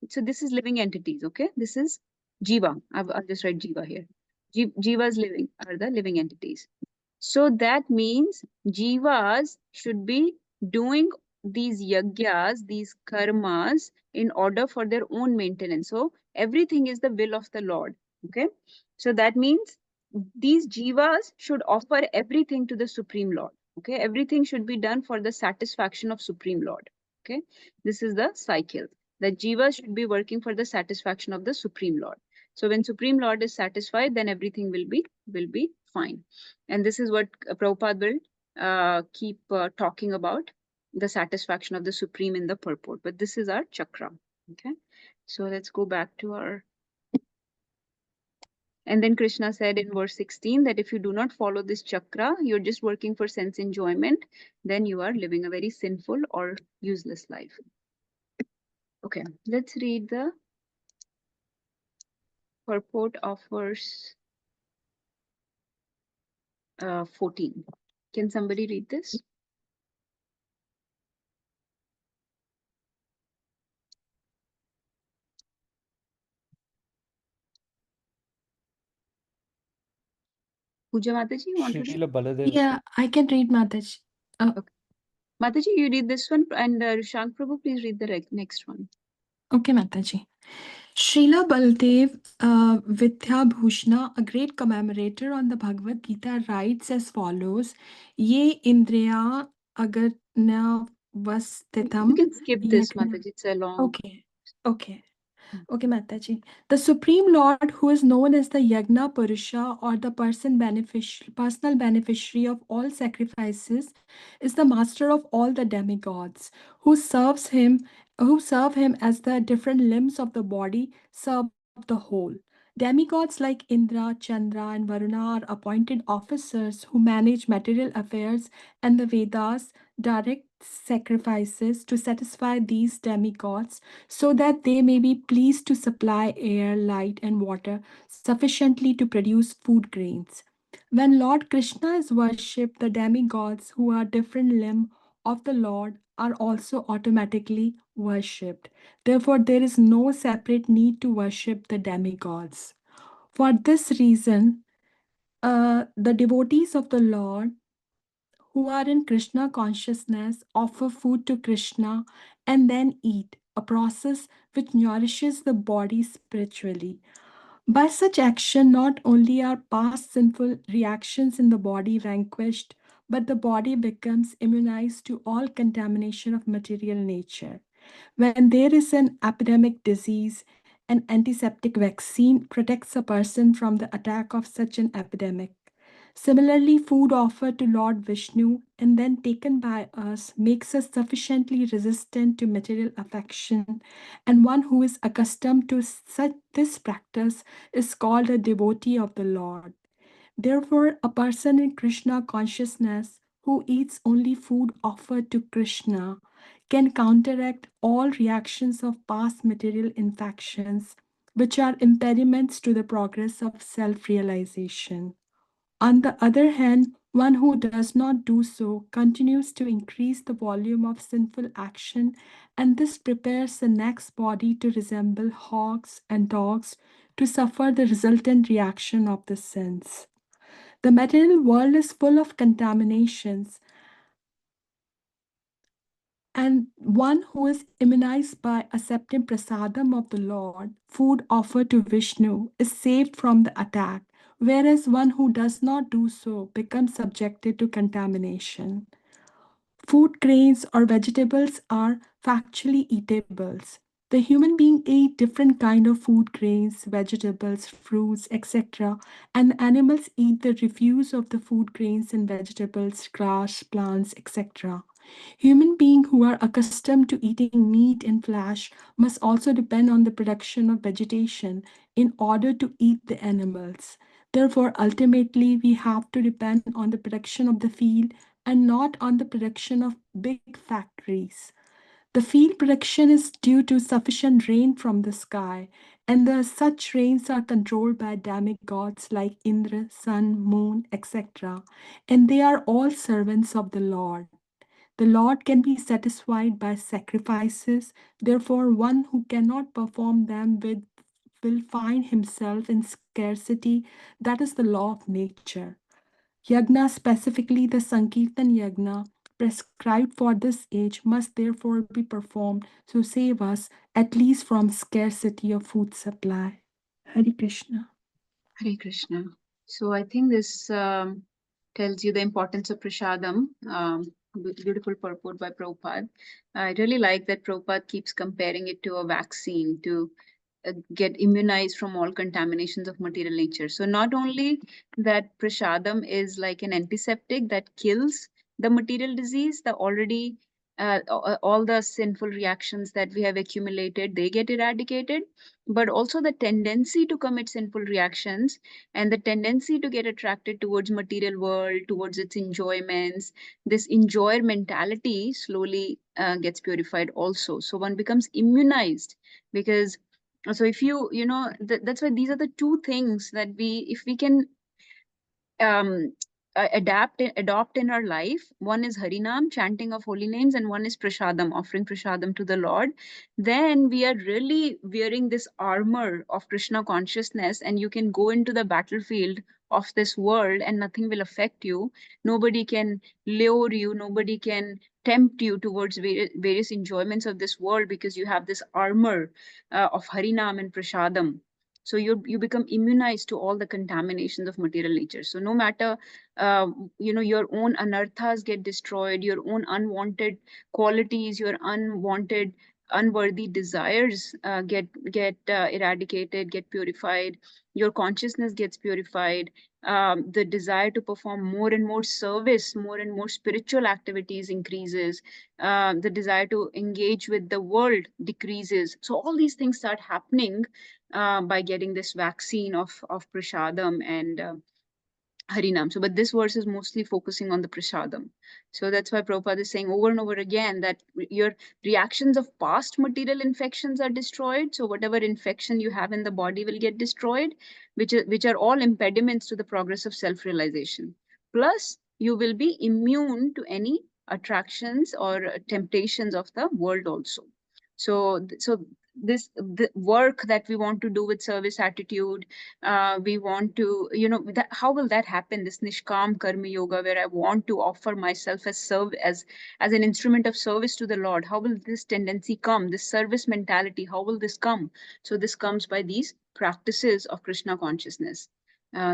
so this is living entities, okay? This is Jiva. I'll just write Jiva here. Jivas living are the living entities. So that means Jivas should be doing these yagyas, these karmas in order for their own maintenance. So everything is the will of the Lord. Okay. So that means these Jivas should offer everything to the Supreme Lord. Okay. Everything should be done for the satisfaction of Supreme Lord. Okay. This is the cycle. The Jivas should be working for the satisfaction of the Supreme Lord. So when Supreme Lord is satisfied, then everything will be fine. And this is what Prabhupada will keep talking about, the satisfaction of the Supreme in the purport. But this is our chakra. Okay. So let's go back to our. And then Krishna said in verse 16 that if you do not follow this chakra, you're just working for sense enjoyment, then you are living a very sinful or useless life. Okay, let's read the purport of verse 14. Can somebody read this? Puja Mataji, you want to read? Srila Baladev. Yeah, I can read Mataji. Okay. Mataji, you read this one, and Shank Prabhu, please read the next one. Okay, Mataji. Srila Baldev Vidyabhushna, a great commemorator on the Bhagavad Gita, writes as follows: Ye Indriya Agarna You Vastitam can skip this, Yagna. Mataji. It's a long. Okay, okay. Okay, Mataji. The Supreme Lord, who is known as the Yagna Purusha or the personal beneficiary of all sacrifices, is the master of all the demigods, who serve him as the different limbs of the body serve the whole. Demigods like Indra, Chandra, and Varuna are appointed officers who manage material affairs, and the Vedas direct sacrifices to satisfy these demigods so that they may be pleased to supply air, light, and water sufficiently to produce food grains. When Lord Krishna is worshipped, the demigods, who are different limb of the Lord, are also automatically worshipped. Therefore, there is no separate need to worship the demigods. For this reason, the devotees of the Lord who are in Krishna consciousness offer food to Krishna and then eat, a process which nourishes the body spiritually. By such action, not only are past sinful reactions in the body vanquished, but the body becomes immunized to all contamination of material nature. When there is an epidemic disease, an antiseptic vaccine protects a person from the attack of such an epidemic. Similarly, food offered to Lord Vishnu and then taken by us makes us sufficiently resistant to material affection, and one who is accustomed to such this practice is called a devotee of the Lord. Therefore, a person in Krishna consciousness who eats only food offered to Krishna can counteract all reactions of past material infections, which are impediments to the progress of self realization. On the other hand, one who does not do so continues to increase the volume of sinful action, and this prepares the next body to resemble hogs and dogs to suffer the resultant reaction of the sins. The material world is full of contaminations, and one who is immunized by accepting prasadam of the Lord, food offered to Vishnu, is saved from the attack, whereas one who does not do so becomes subjected to contamination. Food grains or vegetables are factually eatables. The human being ate different kind of food grains, vegetables, fruits, etc. And the animals eat the refuse of the food grains and vegetables, grass, plants, etc. Human beings who are accustomed to eating meat and flesh must also depend on the production of vegetation in order to eat the animals. Therefore, ultimately, we have to depend on the production of the field and not on the production of big factories. The field production is due to sufficient rain from the sky, and such rains are controlled by demigods like Indra, sun, moon, etc. And they are all servants of the Lord. The Lord can be satisfied by sacrifices, therefore, one who cannot perform them will find himself in scarcity. That is the law of nature. Yagna, specifically the Sankirtan Yagna, prescribed for this age, must therefore be performed to save us at least from scarcity of food supply. Hari Krishna. Hare Krishna. So I think this tells you the importance of prasadam. Beautiful purport by Prabhupada. I really like that Prabhupada keeps comparing it to a vaccine to get immunized from all contaminations of material nature. So not only that prasadam is like an antiseptic that kills the material disease, the already all the sinful reactions that we have accumulated, they get eradicated, but also the tendency to commit sinful reactions and the tendency to get attracted towards material world, towards its enjoyments, this enjoyer mentality slowly gets purified also. So one becomes immunized because so if that's why these are the two things that if we can um, adopt in our life. One is Harinam, chanting of holy names, and one is Prasadam, offering Prasadam to the Lord. Then we are really wearing this armor of Krishna consciousness, and you can go into the battlefield of this world and nothing will affect you. Nobody can lure you, nobody can tempt you towards various enjoyments of this world because you have this armor of Harinam and Prasadam. So you become immunized to all the contaminations of material nature. So no matter your own anarthas get destroyed, your own unwanted qualities, your unwanted unworthy desires get eradicated, get purified. Your consciousness gets purified. The desire to perform more and more service, more and more spiritual activities increases. The desire to engage with the world decreases. So all these things start happening by getting this vaccine of prasadam and Harinam. So, but this verse is mostly focusing on the prasadam. So that's why Prabhupada is saying over and over again that your reactions of past material infections are destroyed. So whatever infection you have in the body will get destroyed, which are all impediments to the progress of self-realization. Plus, you will be immune to any attractions or temptations of the world also. So the work that we want to do with service attitude, we want to, how will that happen? This Nishkam Karma Yoga, where I want to offer myself as an instrument of service to the Lord. How will this tendency come? This service mentality, how will this come? So this comes by these practices of Krishna consciousness.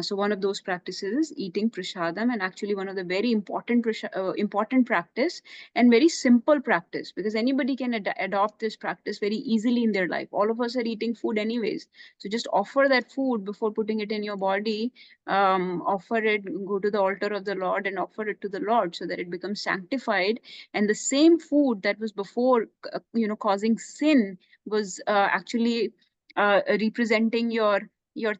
So one of those practices is eating prasadam, and actually one of the very important practice and very simple practice, because anybody can adopt this practice very easily in their life. All of us are eating food anyways. So just offer that food before putting it in your body. Offer it, go to the altar of the Lord and offer it to the Lord so that it becomes sanctified. And the same food that was before, causing sin was actually representing your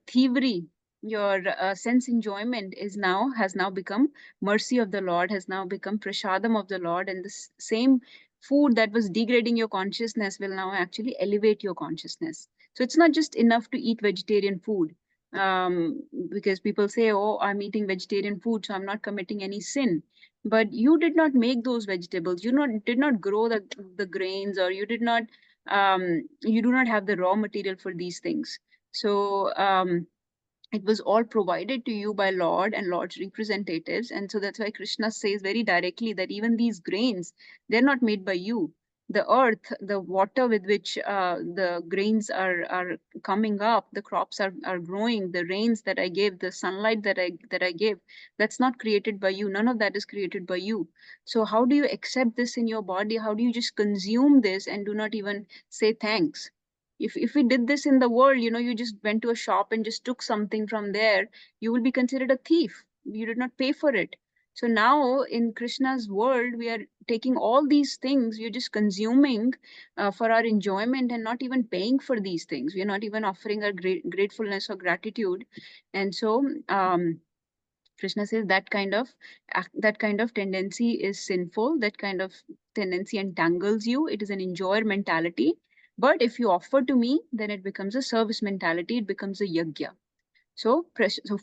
thievery, your sense enjoyment has now become mercy of the Lord, has now become prasadam of the Lord. And the same food that was degrading your consciousness will now actually elevate your consciousness. So it's not just enough to eat vegetarian food, because people say, oh, I'm eating vegetarian food, so I'm not committing any sin. But you did not make those vegetables. You did not grow the grains, or you do not have the raw material for these things. So it was all provided to you by Lord and Lord's representatives. And so that's why Krishna says very directly that even these grains, they're not made by you. The earth, the water with which the grains are coming up, the crops are growing, the rains that I gave, the sunlight that I gave, that's not created by you. None of that is created by you. So how do you accept this in your body? How do you just consume this and do not even say thanks? If we did this in the world, you just went to a shop and just took something from there, you will be considered a thief. You did not pay for it. So now in Krishna's world, we are taking all these things, we're just consuming for our enjoyment and not even paying for these things. We're not even offering our gratefulness or gratitude. And so Krishna says that kind of tendency is sinful. That kind of tendency entangles you. It is an enjoyer mentality. But if you offer to me, then it becomes a service mentality. It becomes a yajna. So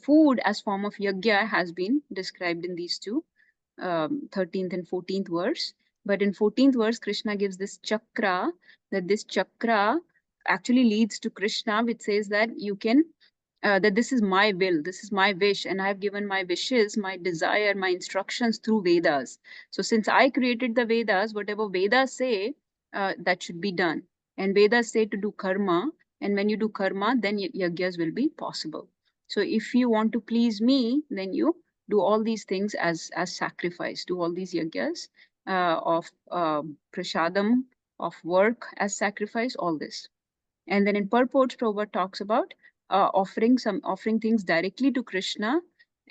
food as form of yajna has been described in these two, 13th and 14th verse. But in 14th verse, Krishna gives this chakra, that this chakra actually leads to Krishna, which says that you can that this is my will, this is my wish, and I have given my wishes, my desire, my instructions through Vedas. So since I created the Vedas, whatever Vedas say, that should be done. And Vedas say to do karma, and when you do karma, then yajnas will be possible. So if you want to please me, then you do all these things as sacrifice, do all these yajnas of prasadam, of work as sacrifice, all this. And then in purports, Prabhupada talks about offering things directly to Krishna,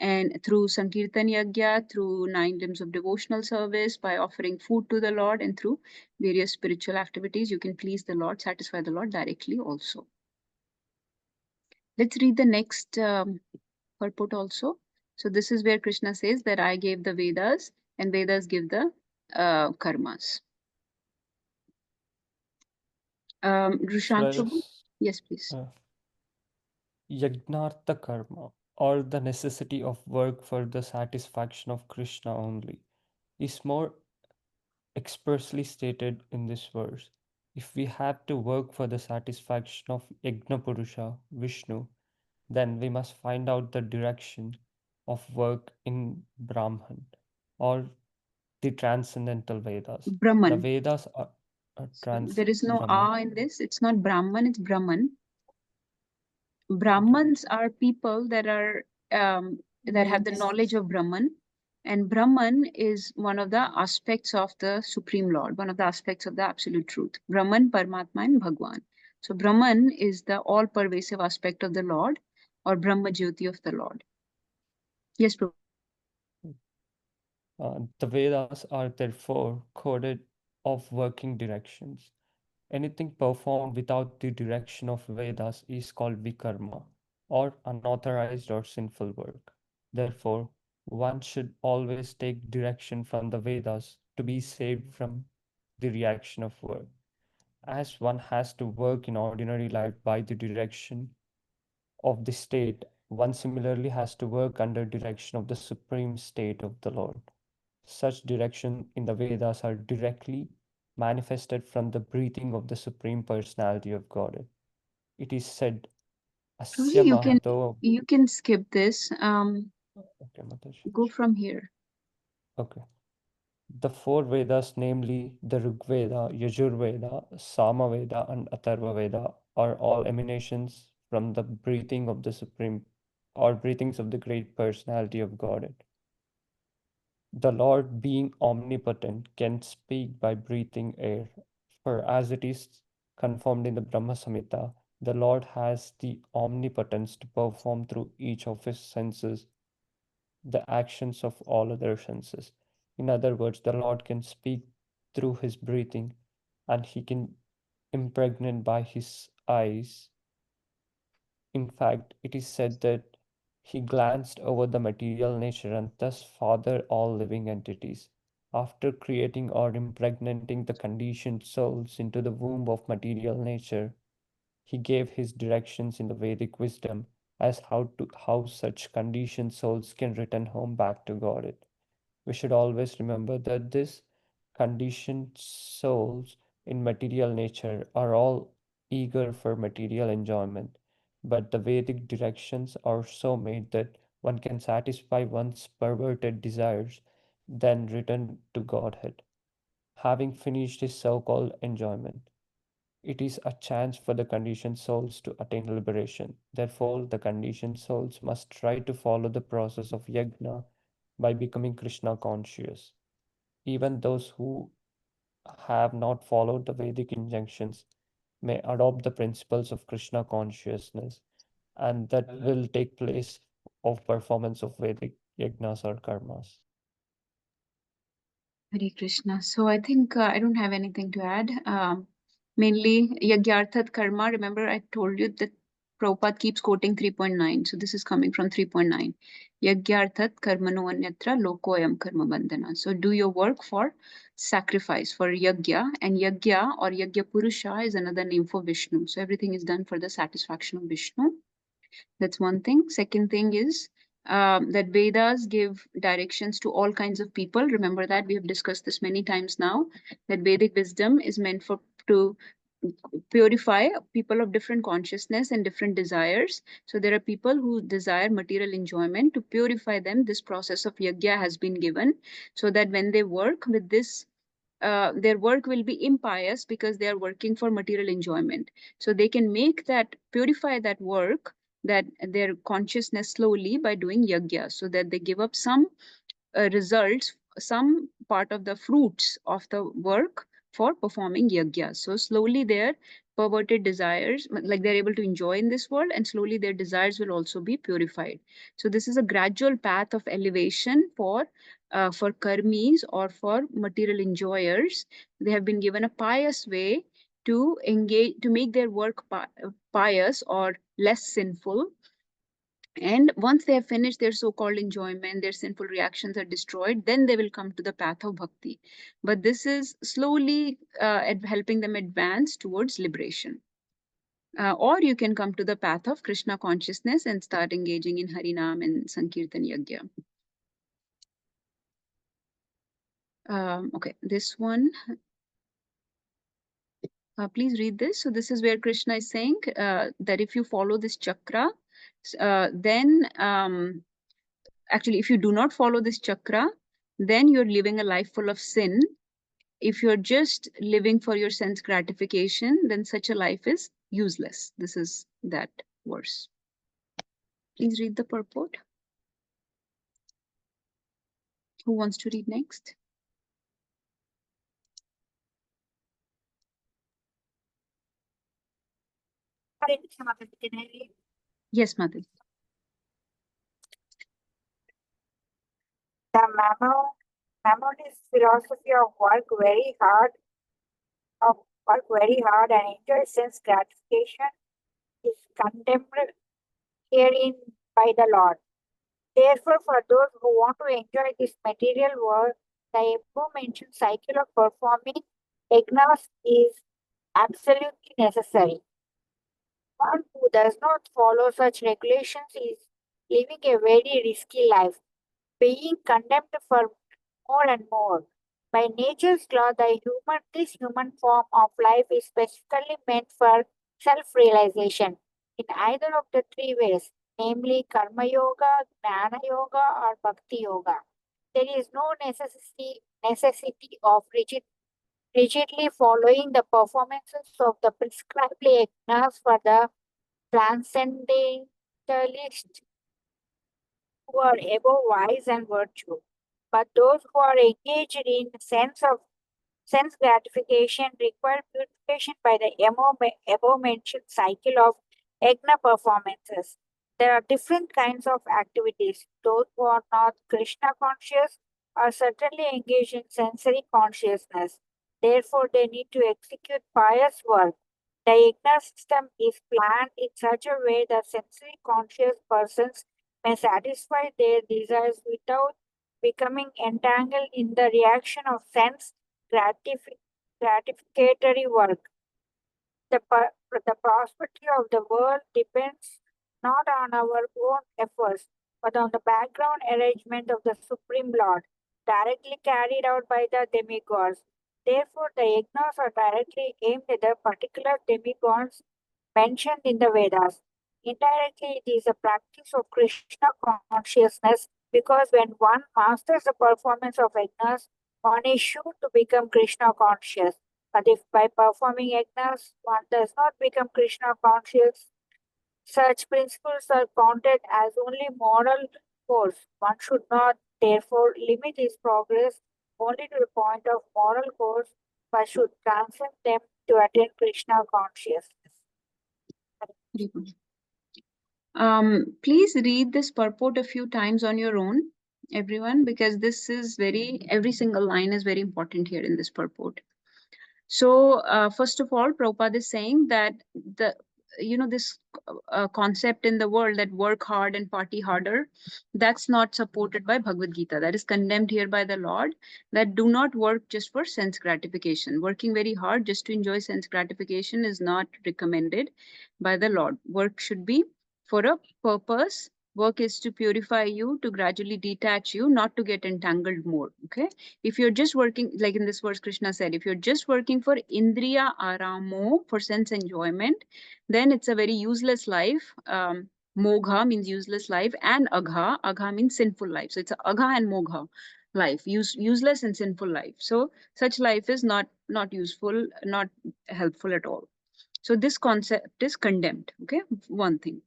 and through Sankirtan Yajna, through 9 limbs of devotional service, by offering food to the Lord, and through various spiritual activities, you can please the Lord, satisfy the Lord directly also. Let's read the next purport also. So this is where Krishna says that I gave the Vedas, and Vedas give the karmas. Rushank Prabhu? Yes, please. Yagnartha karma, or the necessity of work for the satisfaction of Krishna only, is more expressly stated in this verse. If we have to work for the satisfaction of Yajna Purusha, Vishnu, then we must find out the direction of work in Brahman, or the transcendental Vedas. Brahman. The Vedas are There is no Brahman. in this. It's not Brahman, it's Brahman. Brahmans are people that are that have the knowledge of Brahman, And Brahman is one of the aspects of the Supreme Lord, one of the aspects of the Absolute Truth. Brahman, Paramatma, and Bhagwan. So Brahman is the all-pervasive aspect of the Lord, or Brahma Jyoti of the Lord. Yes, Prabhu. The Vedas are therefore coded of working directions. Anything performed without the direction of Vedas is called vikarma, or unauthorized or sinful work. Therefore, one should always take direction from the Vedas to be saved from the reaction of work. As one has to work in ordinary life by the direction of the state, one similarly has to work under direction of the supreme state of the Lord. Such direction in the Vedas are directly manifested from the breathing of the Supreme Personality of Godhead. It is said, Prabhuji, Asya Mahato. you can skip this. Okay, Mataji. Go from here. Okay. The four Vedas, namely the Rig Veda, Yajur Veda, Sama Veda, and Atharva Veda, are all emanations from the breathing of the Supreme, or breathings of the Great Personality of Godhead. The Lord, being omnipotent, can speak by breathing air, for as it is confirmed in the Brahma Samhita, the Lord has the omnipotence to perform through each of his senses the actions of all other senses. In other words, the Lord can speak through his breathing, and he can impregnate by his eyes. In fact, it is said that he glanced over the material nature and thus fathered all living entities. After creating or impregnating the conditioned souls into the womb of material nature, he gave his directions in the Vedic wisdom as how such conditioned souls can return home back to Godhead. We should always remember that these conditioned souls in material nature are all eager for material enjoyment, but the Vedic directions are so made that one can satisfy one's perverted desires, then return to Godhead, having finished his so-called enjoyment. It is a chance for the conditioned souls to attain liberation. Therefore, the conditioned souls must try to follow the process of yajna by becoming Krishna conscious. Even those who have not followed the Vedic injunctions may adopt the principles of Krishna consciousness, and that will take place of performance of Vedic yajnas or karmas. Hare Krishna. So I think I don't have anything to add. Mainly Yagyarthat Karma. Remember, I told you that Prabhupada keeps quoting 3.9. So this is coming from 3.9. Yagyarthat Karmano Anyatra Lokoyam Karma Bandhana. So do your work for sacrifice, for Yagya. And Yagya or Yagya Purusha is another name for Vishnu. So everything is done for the satisfaction of Vishnu. That's one thing. Second thing is that Vedas give directions to all kinds of people. Remember that we have discussed this many times now, that Vedic wisdom is meant to purify people of different consciousness and different desires. So there are people who desire material enjoyment. To purify them, this process of yajna has been given, so that when they work with this, their work will be impious because they are working for material enjoyment. So they can purify that work, that their consciousness slowly by doing yajna, so that they give up some results, some part of the fruits of the work for performing yajna. So slowly their perverted desires, like they're able to enjoy in this world, and slowly their desires will also be purified. So this is a gradual path of elevation for karmis or for material enjoyers. They have been given a pious way to engage, to make their work pious or less sinful. And once they have finished their so-called enjoyment, their sinful reactions are destroyed, then they will come to the path of bhakti. But this is slowly helping them advance towards liberation. Or you can come to the path of Krishna consciousness and start engaging in Harinam and Sankirtan Yajna. Okay, this one. Please read this. So this is where Krishna is saying that if you follow this chakra, then actually, if you do not follow this chakra, then you're living a life full of sin. If you're just living for your sense gratification, then such a life is useless. This is that verse. Please read the purport. Who wants to read next? Yes, Madhu. The Maimonides philosophy of work very hard and enjoy sense gratification is condemned herein by the Lord. Therefore, for those who want to enjoy this material world, the above-mentioned cycle of performing yajnas is absolutely necessary. One who does not follow such regulations is living a very risky life, being condemned for more and more. By nature's law, this human form of life is specifically meant for self-realization in either of the three ways, namely Karma Yoga, Jnana Yoga, or Bhakti Yoga. There is no necessity of rigidly following the performances of the prescribed yajnas for the transcendentalists who are above vice and virtue. But those who are engaged in sense gratification require purification by the above mentioned cycle of yajna performances. There are different kinds of activities. Those who are not Krishna conscious are certainly engaged in sensory consciousness. Therefore, they need to execute pious work. The yajna system is planned in such a way that sensory conscious persons may satisfy their desires without becoming entangled in the reaction of sense gratificatory work. The prosperity of the world depends not on our own efforts, but on the background arrangement of the Supreme Lord, directly carried out by the demigods. Therefore, the yajnas are directly aimed at the particular demigods mentioned in the Vedas. Indirectly, it is a practice of Krishna consciousness because when one masters the performance of yajnas, one is sure to become Krishna conscious. But if by performing yajnas one does not become Krishna conscious, such principles are counted as only moral course. One should not, therefore, limit his progress only to the point of moral course, but should transcend them to attain Krishna consciousness. Very good. Please read this purport a few times on your own, everyone, because this is every single line is very important here in this purport. So, first of all, Prabhupada is saying that this concept in the world that work hard and party harder, that's not supported by Bhagavad Gita. That is condemned here by the Lord, that do not work just for sense gratification. Working very hard just to enjoy sense gratification is not recommended by the Lord. Work should be for a purpose. Work is to purify you, to gradually detach you, not to get entangled more. Okay. If you're just working, like in this verse, Krishna said, if you're just working for Indriya Aramo, for sense enjoyment, then it's a very useless life. Mogha means useless life, and Agha means sinful life. So it's a Agha and Mogha life, useless and sinful life. So such life is not useful, not helpful at all. So this concept is condemned. Okay, one thing.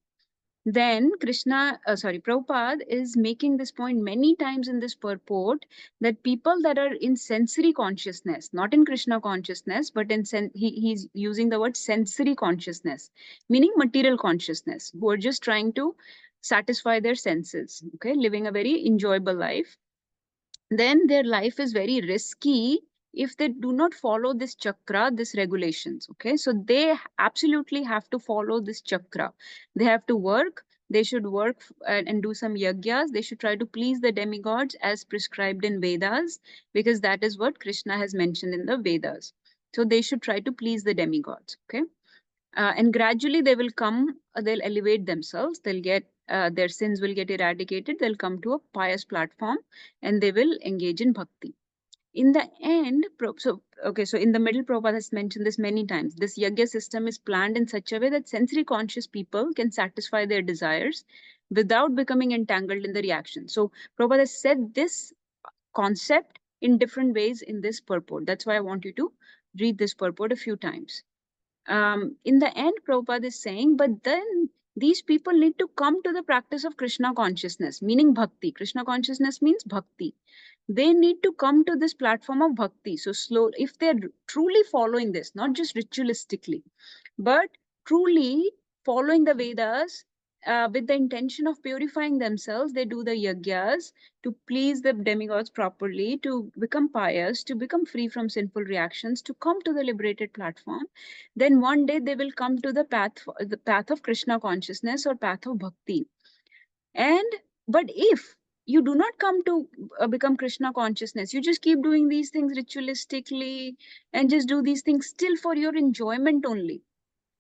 Then Prabhupada is making this point many times in this purport that people that are in sensory consciousness, not in Krishna consciousness, but in he's using the word sensory consciousness, meaning material consciousness, who are just trying to satisfy their senses, okay, living a very enjoyable life, then their life is very risky if they do not follow this chakra, this regulations. Okay, so they absolutely have to follow this chakra. They have to work. They should work and do some yagyas. They should try to please the demigods as prescribed in Vedas, because that is what Krishna has mentioned in the Vedas. So they should try to please the demigods. Okay. And gradually they will come, they'll elevate themselves, they'll get, their sins will get eradicated, they'll come to a pious platform and they will engage in bhakti. In the end, so in the middle, Prabhupada has mentioned this many times. This yagya system is planned in such a way that sensory conscious people can satisfy their desires without becoming entangled in the reaction. So Prabhupada has said this concept in different ways in this purport. That's why I want you to read this purport a few times. In the end, Prabhupada is saying, but then these people need to come to the practice of Krishna consciousness, meaning bhakti. Krishna consciousness means bhakti. they need to come to this platform of bhakti. So slow, if they're truly following this, not just ritualistically, but truly following the Vedas with the intention of purifying themselves, they do the yagyas to please the demigods properly, to become pious, to become free from sinful reactions, to come to the liberated platform. Then one day they will come to the path of Krishna consciousness or path of bhakti. And but if you do not come to become Krishna consciousness, you just keep doing these things ritualistically and just do these things still for your enjoyment only.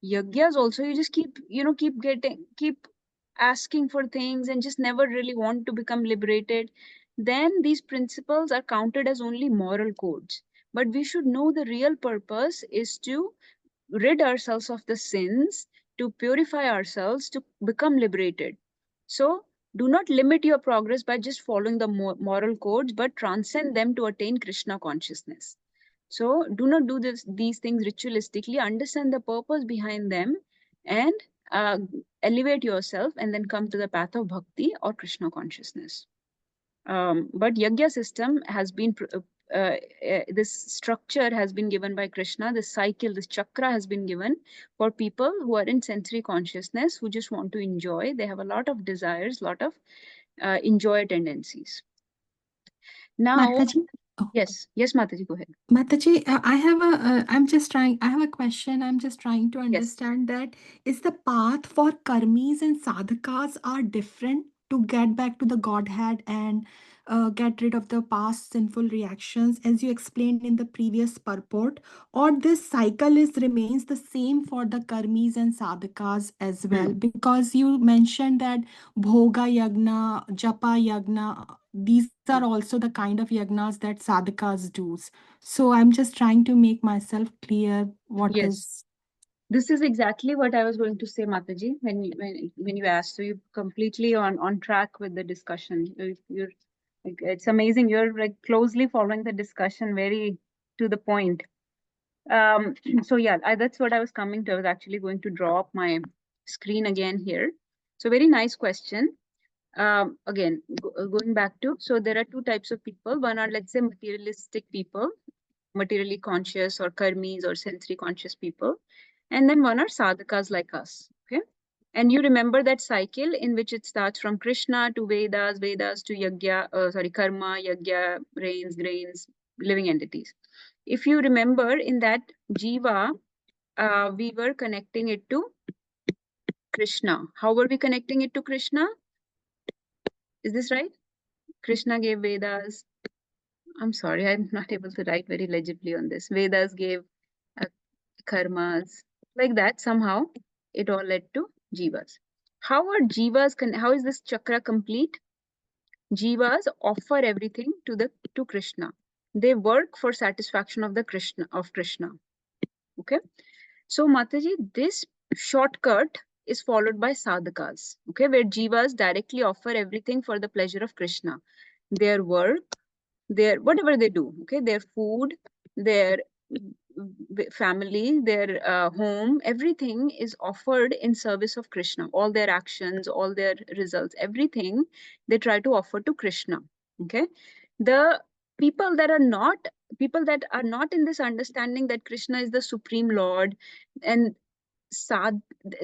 Yagyas also, you just keep, keep asking for things and just never really want to become liberated. Then these principles are counted as only moral codes. But we should know the real purpose is to rid ourselves of the sins, to purify ourselves, to become liberated. So do not limit your progress by just following the moral codes, but transcend them to attain Krishna consciousness. So do not do these things ritualistically, understand the purpose behind them, and uh, elevate yourself, and then come to the path of bhakti or Krishna consciousness. But yagya system has been, this structure has been given by Krishna, this cycle, this chakra has been given for people who are in sensory consciousness, who just want to enjoy. They have a lot of desires, lot of enjoy tendencies. Now, Mataji? Oh. yes, Mataji, go ahead. Mataji, I have a question. I'm just trying to understand that is the path for karmis and sadhakas are different to get back to the Godhead and get rid of the past sinful reactions, as you explained in the previous purport, or this cycle is remains the same for the karmis and sadhakas as well? Because you mentioned that bhoga yagna, japa yagna, these are also the kind of yagnas that sadhakas do. So I'm just trying to make myself clear what Yes. is. This is exactly what I was going to say, Mataji, when you asked. So you're completely on track with the discussion. You're like, it's amazing. You're like closely following the discussion, very to the point. So yeah, that's what I was coming to. I was actually going to draw up my screen again here. So very nice question. Again, going back to, so there are two types of people. One are, let's say, materialistic people, materially conscious, or karmis or sensory conscious people. And then one are sadhakas like us. Okay. And you remember that cycle in which it starts from Krishna to Vedas, Vedas to Yagya, Karma, Yagya, rains, grains, living entities. If you remember in that Jiva, we were connecting it to Krishna. How were we connecting it to Krishna? Is this right? Krishna gave Vedas. I'm sorry, I'm not able to write very legibly on this. Vedas gave uh, karmas, like that. Somehow it all led to jivas. How are jivas, how is this chakra complete? Jivas offer everything to Krishna. They work for satisfaction of Krishna. Okay. So Mataji, this shortcut is followed by sadhakas, okay, where jivas directly offer everything for the pleasure of Krishna. Their work, their whatever they do, okay, their food, their family, their home, everything is offered in service of Krishna. All their actions, all their results, everything they try to offer to Krishna. Okay. The people that are not in this understanding that Krishna is the supreme Lord, and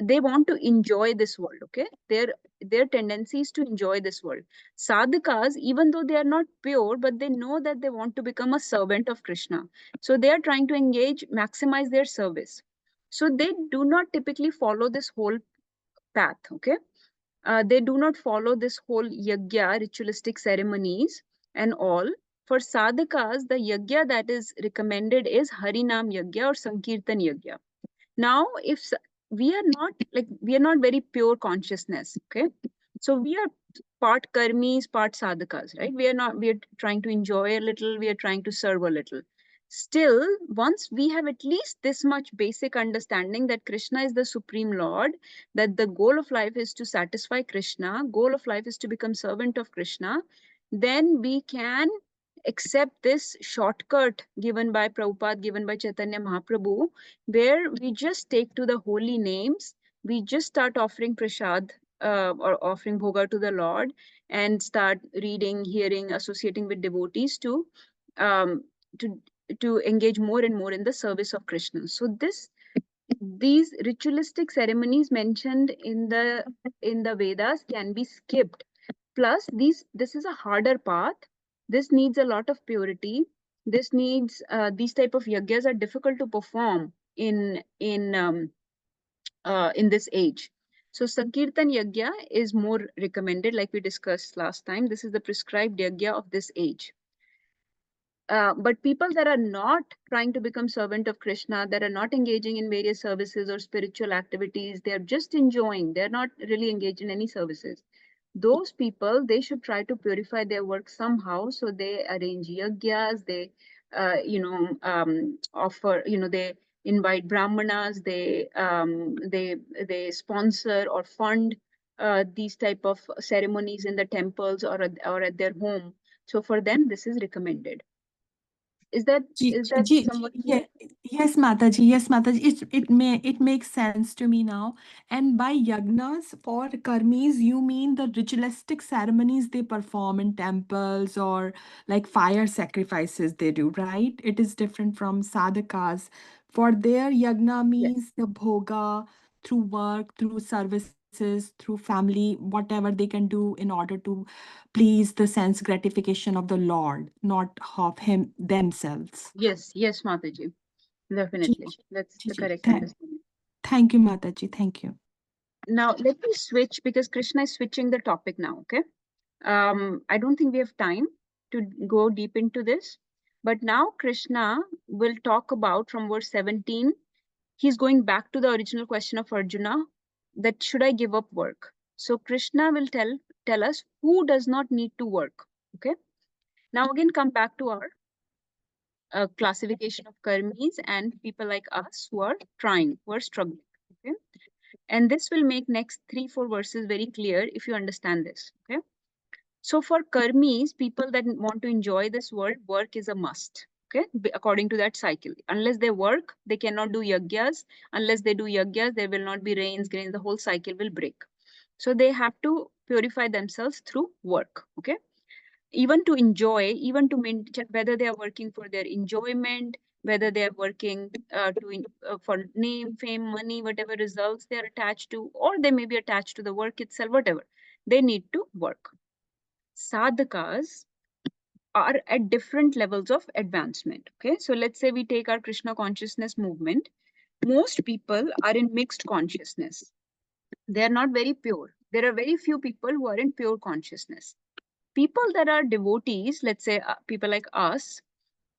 they want to enjoy this world. Okay, their tendency is to enjoy this world. Sadhakas, even though they are not pure, but they know that they want to become a servant of Krishna, so they are trying to engage, maximize their service. So they do not typically follow this whole path. Okay. They do not follow this whole yagya, ritualistic ceremonies and all. For sadhakas, the yagya that is recommended is harinam yagya or sankirtan yagya. Now, if we are not very pure consciousness, okay, so we are part karmis, part sadhakas, right? We are trying to enjoy a little, we are trying to serve a little. Still, once we have at least this much basic understanding that Krishna is the supreme Lord, that the goal of life is to satisfy Krishna, goal of life is to become servant of Krishna, then we can accept this shortcut given by Prabhupada, given by Chaitanya Mahaprabhu, where we just take to the holy names, we just start offering prasad or offering bhoga to the Lord, and start reading, hearing, associating with devotees um, to to engage more and more in the service of Krishna. So these ritualistic ceremonies mentioned in the Vedas can be skipped. Plus, this is a harder path. This needs a lot of purity. This needs these type of yagyas are difficult to perform in this age. So Sankirtan Yagya is more recommended, like we discussed last time. This is the prescribed yagya of this age. But people that are not trying to become servant of Krishna, that are not engaging in various services or spiritual activities, they're just enjoying, they're not really engaged in any services. Those people, they should try to purify their work somehow. So they arrange yagyas, they, offer, they invite brahmanas, they sponsor or fund these type of ceremonies in the temples or at their home. So for them, this is recommended. Is that somewhat clear? Yes, Mataji. Yes, Mataji. It makes sense to me now. And by yagnas for karmis, you mean the ritualistic ceremonies they perform in temples or like fire sacrifices they do, right? It is different from sadhakas. For their yagna Yes. means the bhoga through work, through services, through family, whatever they can do in order to please the sense gratification of the Lord, not of him themselves. Yes, Mataji. Ji, Definitely. That's ji, the ji. correct understanding. Thank you, Mataji. Thank you. Now let me switch because Krishna is switching the topic now. Okay. I don't think we have time to go deep into this, but now Krishna will talk about from verse 17. He's going back to the original question of Arjuna, that should I give up work? So Krishna will tell us who does not need to work. Okay. Now again, come back to our classification of karmis and people like us who are trying, who are struggling. Okay. And this will make next 3-4 verses very clear if you understand this. Okay. So for karmis, people that want to enjoy this world, work is a must. Okay, according to that cycle. Unless they work, they cannot do yagyas. Unless they do yagyas, there will not be rains, grains. The whole cycle will break. So they have to purify themselves through work. Okay, even to enjoy, even to maintain, whether they are working for their enjoyment, whether they are working for name, fame, money, whatever results they are attached to, or they may be attached to the work itself, whatever, they need to work. Sadhakas are at different levels of advancement. Okay, so let's say we take our Krishna consciousness movement. Most people are in mixed consciousness. They are not very pure. There are very few people who are in pure consciousness. People that are devotees, let's say people like us,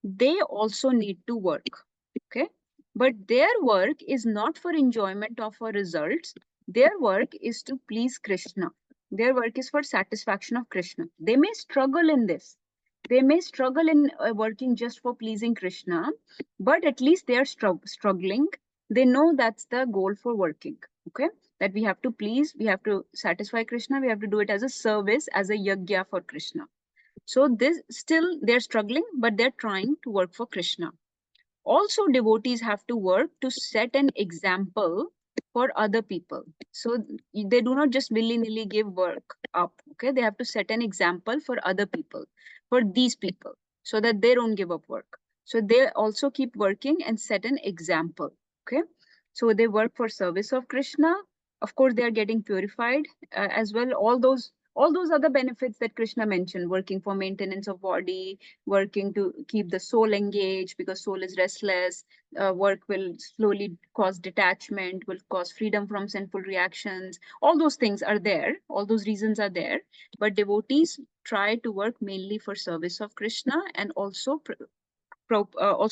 they also need to work. Okay, but their work is not for enjoyment or for results. Their work is to please Krishna. Their work is for satisfaction of Krishna. They may struggle in this. They may struggle in working just for pleasing Krishna, but at least they are struggling. They know that's the goal for working. Okay, that we have to please, we have to satisfy Krishna, we have to do it as a service, as a yagya for Krishna. So this still they're struggling, but they're trying to work for Krishna. Also, devotees have to work to set an example for other people. So they do not just willy-nilly give work up. Okay, they have to set an example for other people, for these people, so that they don't give up work. So they also keep working and set an example. Okay, so they work for service of Krishna. Of course, they are getting purified as well. All those other benefits that Krishna mentioned, working for maintenance of body, working to keep the soul engaged because soul is restless. Work will slowly cause detachment, will cause freedom from sinful reactions. All those things are there. All those reasons are there. But devotees try to work mainly for service of Krishna, and also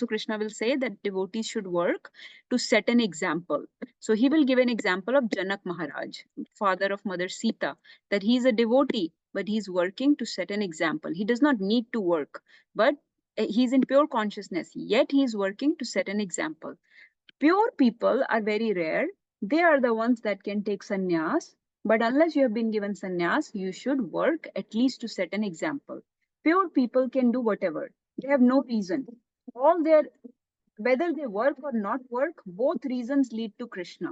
Krishna will say that devotees should work to set an example. So he will give an example of Janak Maharaj, father of Mother Sita, that he is a devotee, but he's working to set an example. He does not need to work, but he's in pure consciousness, yet he is working to set an example. Pure people are very rare. They are the ones that can take sannyas. But unless you have been given sannyas, you should work at least to set an example. Pure people can do whatever. They have no reason. All their, whether they work or not work, both reasons lead to Krishna.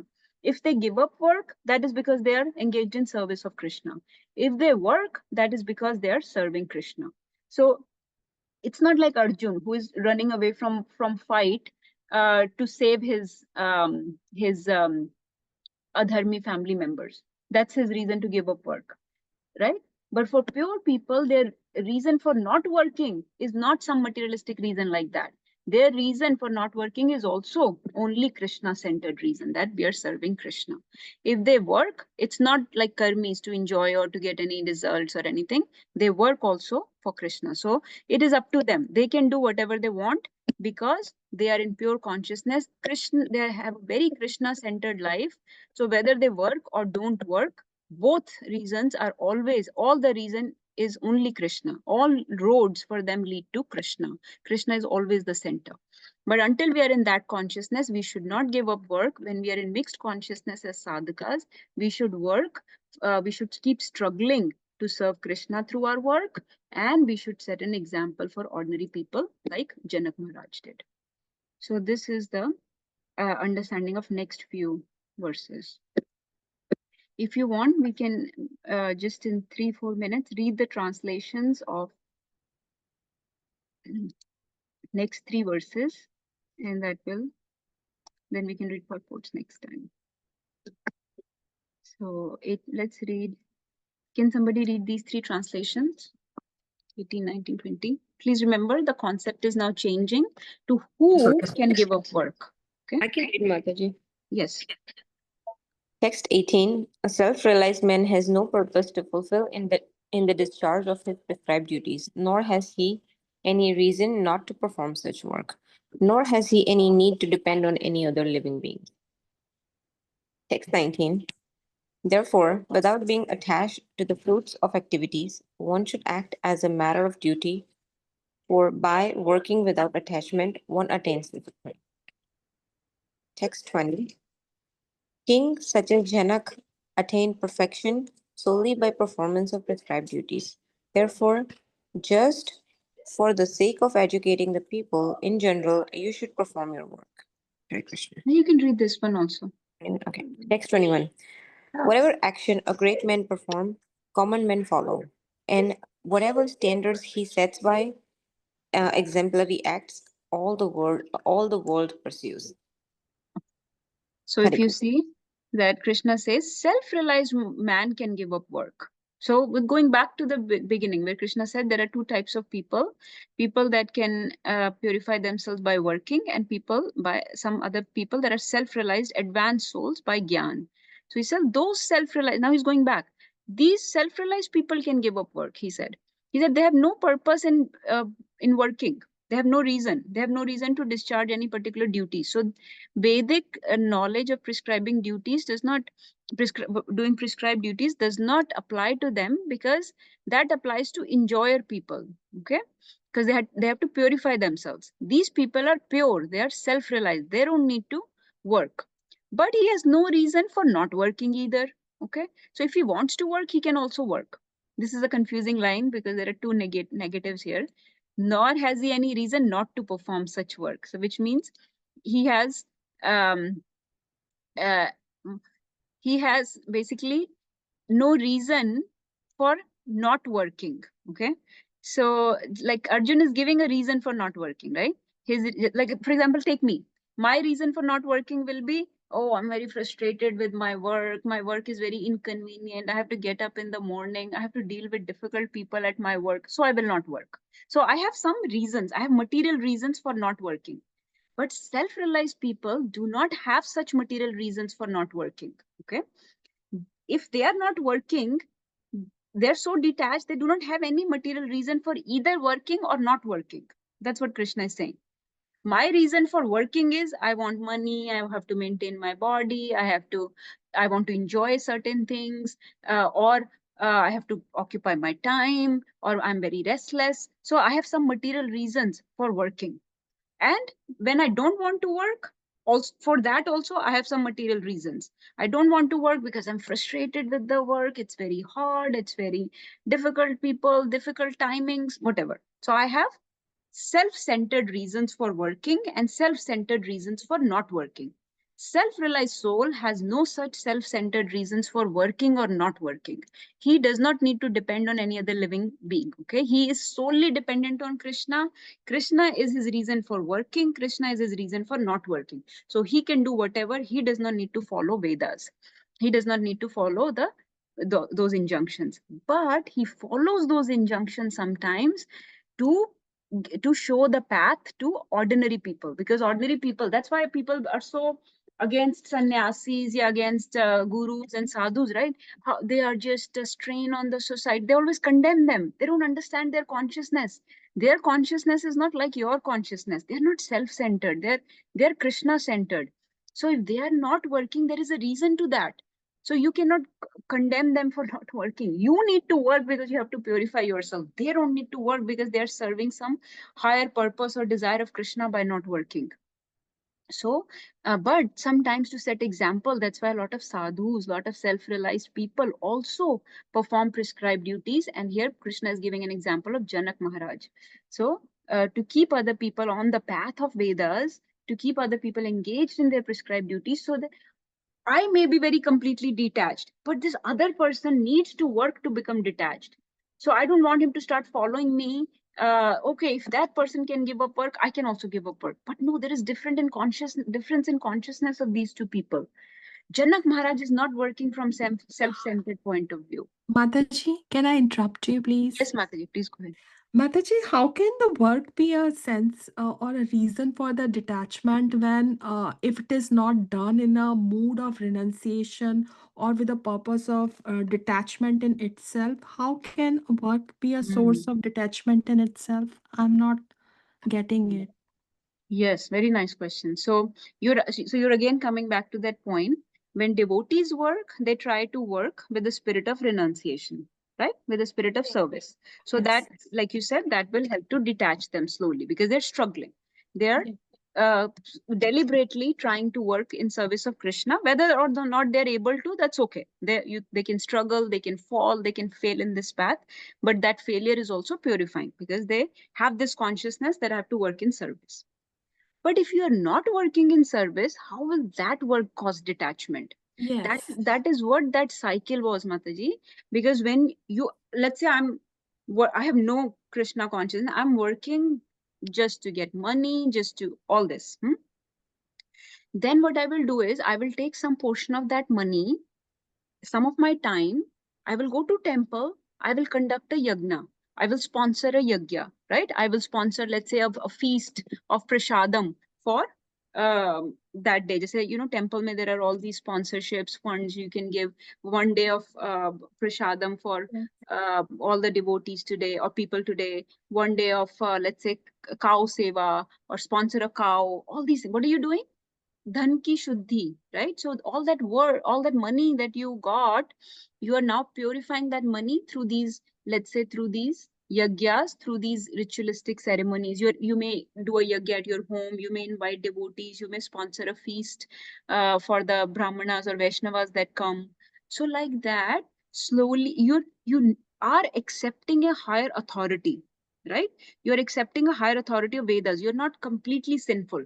If they give up work, that is because they are engaged in service of Krishna. If they work, that is because they are serving Krishna. So it's not like Arjun, who is running away from fight to save his adharmi family members. That's his reason to give up work, right? But for pure people, their reason for not working is not some materialistic reason like that. Their reason for not working is also only Krishna-centered reason, that we are serving Krishna. If they work, it's not like karmis to enjoy or to get any results or anything. They work also for Krishna. So it is up to them. They can do whatever they want because they are in pure consciousness. Krishna, they have a very Krishna-centered life. So whether they work or don't work, both reasons are always, all the reason is only Krishna. All roads for them lead to Krishna. Krishna is always the center. But until we are in that consciousness, we should not give up work. When we are in mixed consciousness as sadhakas, we should work. We should keep struggling to serve Krishna through our work. And we should set an example for ordinary people like Janak Maharaj did. So this is the understanding of next few verses. If you want, we can just in 3-4 minutes read the translations of next 3 verses, and that will, then we can read purports next time. So let's read. Can somebody read these 3 translations? 18, 19, 20. Please remember the concept is now changing to who can give up work. Okay. I can read, Mataji. Yes. Text 18. A self-realized man has no purpose to fulfill in the discharge of his prescribed duties, nor has he any reason not to perform such work, nor has he any need to depend on any other living being. Text 19. Therefore, without being attached to the fruits of activities, one should act as a matter of duty, for by working without attachment, one attains the supreme. Text 20. Kings such as Janak attained perfection solely by performance of prescribed duties. Therefore, just for the sake of educating the people in general, you should perform your work. Hare Krishna. You can read this one also. Okay. Text 21. Whatever action a great man perform, common men follow. And whatever standards he sets by exemplary acts, all the world pursues. So if you see that Krishna says self-realized man can give up work. So with going back to the beginning where Krishna said there are 2 types of people that can purify themselves by working, and some other people that are self-realized advanced souls by Gyan. So he said those self-realized, now he's going back. These self-realized people can give up work, he said. He said they have no purpose in working. They have no reason. They have no reason to discharge any particular duty. So Vedic knowledge of prescribing duties does not, doing prescribed duties does not apply to them, because that applies to enjoyer people, okay? Because they have to purify themselves. These people are pure. They are self-realized. They don't need to work. But he has no reason for not working either, okay? So if he wants to work, he can also work. This is a confusing line because there are 2 negatives here. Nor has he any reason not to perform such work. So which means he has basically no reason for not working, okay? So like Arjun is giving a reason for not working, right? Like, for example, take me. My reason for not working will be, oh, I'm very frustrated with my work. My work is very inconvenient. I have to get up in the morning. I have to deal with difficult people at my work. So I will not work. So I have some reasons. I have material reasons for not working. But self-realized people do not have such material reasons for not working, okay? If they are not working, they're so detached, they do not have any material reason for either working or not working. That's what Krishna is saying. My reason for working is I want money, I have to maintain my body, I want to enjoy certain things, or I have to occupy my time, or I'm very restless. So I have some material reasons for working. And when I don't want to work, also for that also I have some material reasons. I don't want to work because I'm frustrated with the work. It's very hard. It's very difficult people, difficult timings, whatever. So I have self-centered reasons for working and self-centered reasons for not working. Self-realized soul has no such self-centered reasons for working or not working. He does not need to depend on any other living being. Okay, he is solely dependent on Krishna. Krishna is his reason for working. Krishna is his reason for not working. So he can do whatever. He does not need to follow Vedas. He does not need to follow those injunctions. But he follows those injunctions sometimes to show the path to ordinary people, because ordinary people, that's why people are so against sannyasis, yeah, against gurus and sadhus, right? How they are just a strain on the society. They always condemn them. They don't understand their consciousness. Their consciousness is not like your consciousness. They're not self-centered. They're Krishna centered. So if they are not working, there is a reason to that. So you cannot condemn them for not working. You need to work because you have to purify yourself. They don't need to work because they are serving some higher purpose or desire of Krishna by not working. So, but sometimes to set example, that's why a lot of sadhus, a lot of self-realized people also perform prescribed duties. And here Krishna is giving an example of Janak Maharaj. So, to keep other people on the path of Vedas, to keep other people engaged in their prescribed duties, so that I may be very completely detached, but this other person needs to work to become detached. So I don't want him to start following me. Okay, if that person can give up work, I can also give up work. But no, there is difference in consciousness of these two people. Janak Maharaj is not working from self-centered point of view. Mataji, can I interrupt you, please? Yes, Mataji, please go ahead. Mataji, how can the work be a sense or a reason for the detachment when, if it is not done in a mood of renunciation or with a purpose of detachment in itself? How can work be a source of detachment in itself? I'm not getting it. Yes, very nice question. So you're again coming back to that point. When devotees work, they try to work with the spirit of renunciation, right? With the spirit of service. So that, like you said, that will help to detach them slowly because they're struggling. They're uh, deliberately trying to work in service of Krishna. Whether or not they're able to, that's okay. They can struggle, they can fall, they can fail in this path, but that failure is also purifying because they have this consciousness that I have to work in service. But if you are not working in service, how will that work cause detachment? That is what that cycle was, Mataji. Because when you, let's say I have no Krishna consciousness, I'm working just to get money, just to all this. Then what I will do is I will take some portion of that money, some of my time, I will go to temple, I will conduct a yagna, I will sponsor a yagya, right? I will sponsor, let's say, a feast of prashadam for that day. Just say, temple mein there are all these sponsorships, funds you can give 1 day of prashadam for all the devotees today or people today, 1 day of, let's say, cow seva or sponsor a cow, all these things. What are you doing? Dhan ki shuddhi, right? So all that word, all that money that you got, you are now purifying that money through these, let's say, through these yagyas, through these ritualistic ceremonies. You may do a yagya at your home, you may invite devotees, you may sponsor a feast for the brahmanas or Vaishnavas that come. So like that, slowly you are accepting a higher authority, right? You're accepting a higher authority of Vedas. You're not completely sinful.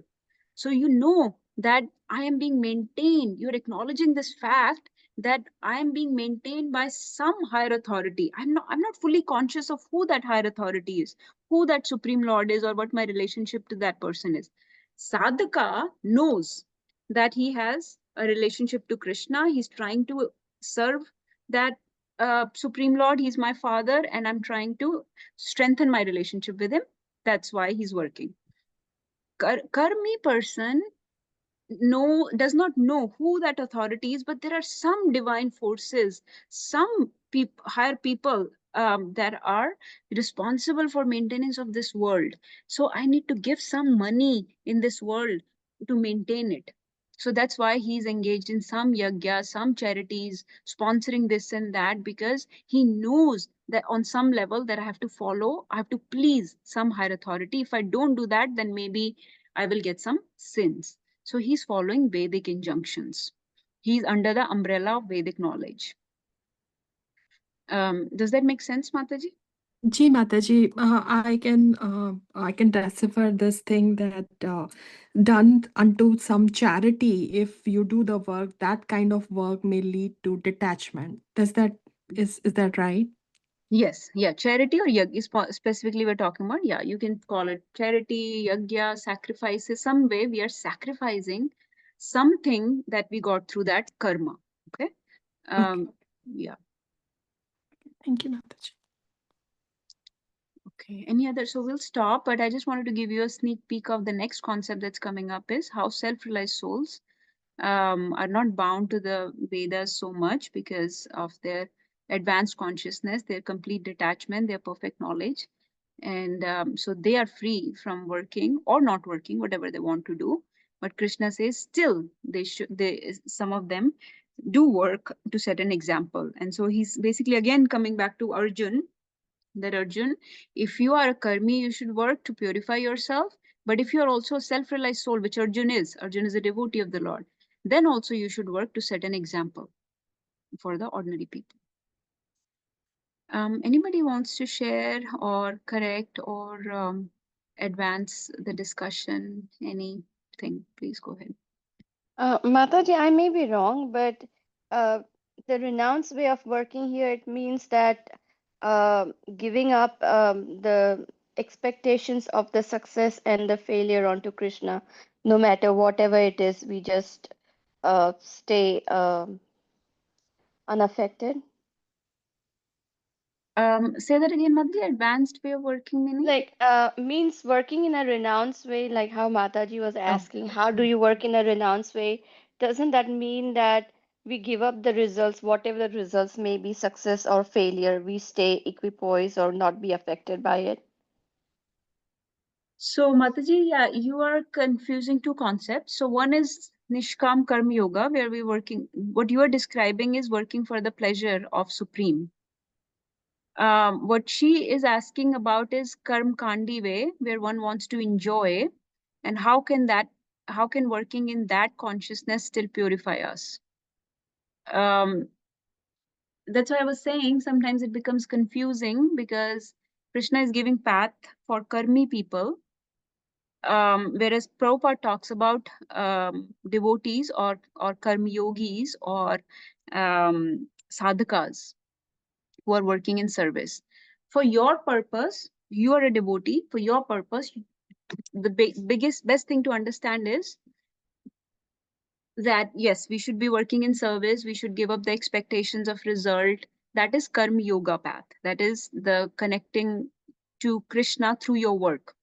So you know that I am being maintained. You're acknowledging this fact that I am being maintained by some higher authority. I'm not fully conscious of who that higher authority is, who that Supreme Lord is, or what my relationship to that person is. Sadhaka knows that he has a relationship to Krishna. He's trying to serve that Supreme Lord. He's my father, and I'm trying to strengthen my relationship with him. That's why he's working. Karmi person does not know who that authority is, but there are some divine forces, some higher people that are responsible for maintenance of this world. So I need to give some money in this world to maintain it. So that's why he's engaged in some yagya, some charities, sponsoring this and that, because he knows that on some level that I have to follow, I have to please some higher authority. If I don't do that, then maybe I will get some sins. So he's following Vedic injunctions. He's under the umbrella of Vedic knowledge. Does that make sense, Mataji? Ji Mataji, I can decipher this thing that done unto some charity, if you do the work, that kind of work may lead to detachment. Is that right? Yes, yeah, charity or yajna, specifically we're talking about, yeah, you can call it charity, yajna, sacrifices, some way we are sacrificing something that we got through that karma, okay? Okay. Yeah, Thank you, Mataji. okay. Any other, so we'll stop, but I just wanted to give you a sneak peek of the next concept that's coming up is how self-realized souls are not bound to the Vedas so much because of their advanced consciousness, their complete detachment, their perfect knowledge. And so they are free from working or not working, whatever they want to do. But Krishna says still some of them do work to set an example. And so he's basically again coming back to Arjun, that Arjun, if you are a karmi, you should work to purify yourself. But if you are also a self-realized soul, which Arjun is a devotee of the Lord, then also you should work to set an example for the ordinary people. Anybody wants to share or correct or advance the discussion? Anything, please go ahead. Mataji, I may be wrong, but the renounced way of working here, it means that giving up the expectations of the success and the failure onto Krishna, no matter whatever it is, we just stay unaffected. Say that again, Madhya. Advanced way of working meaning? Like means working in a renounced way, like how Mataji was asking, how do you work in a renounced way? Doesn't that mean that we give up the results, whatever the results may be, success or failure, we stay equipoised or not be affected by it? So, Mataji, yeah, you are confusing two concepts. So, one is Nishkam Karma Yoga, where we're working. What you are describing is working for the pleasure of Supreme. What she is asking about is Karm Kandi way, where one wants to enjoy, and how can working in that consciousness still purify us? That's why I was saying sometimes it becomes confusing because Krishna is giving path for karmi people, whereas Prabhupada talks about devotees or karmi yogis or sadhakas who are working in service. For your purpose, you are a devotee. For your purpose, the best thing to understand is that yes, we should be working in service, we should give up the expectations of result. That is karma yoga path, that is the connecting to Krishna through your work.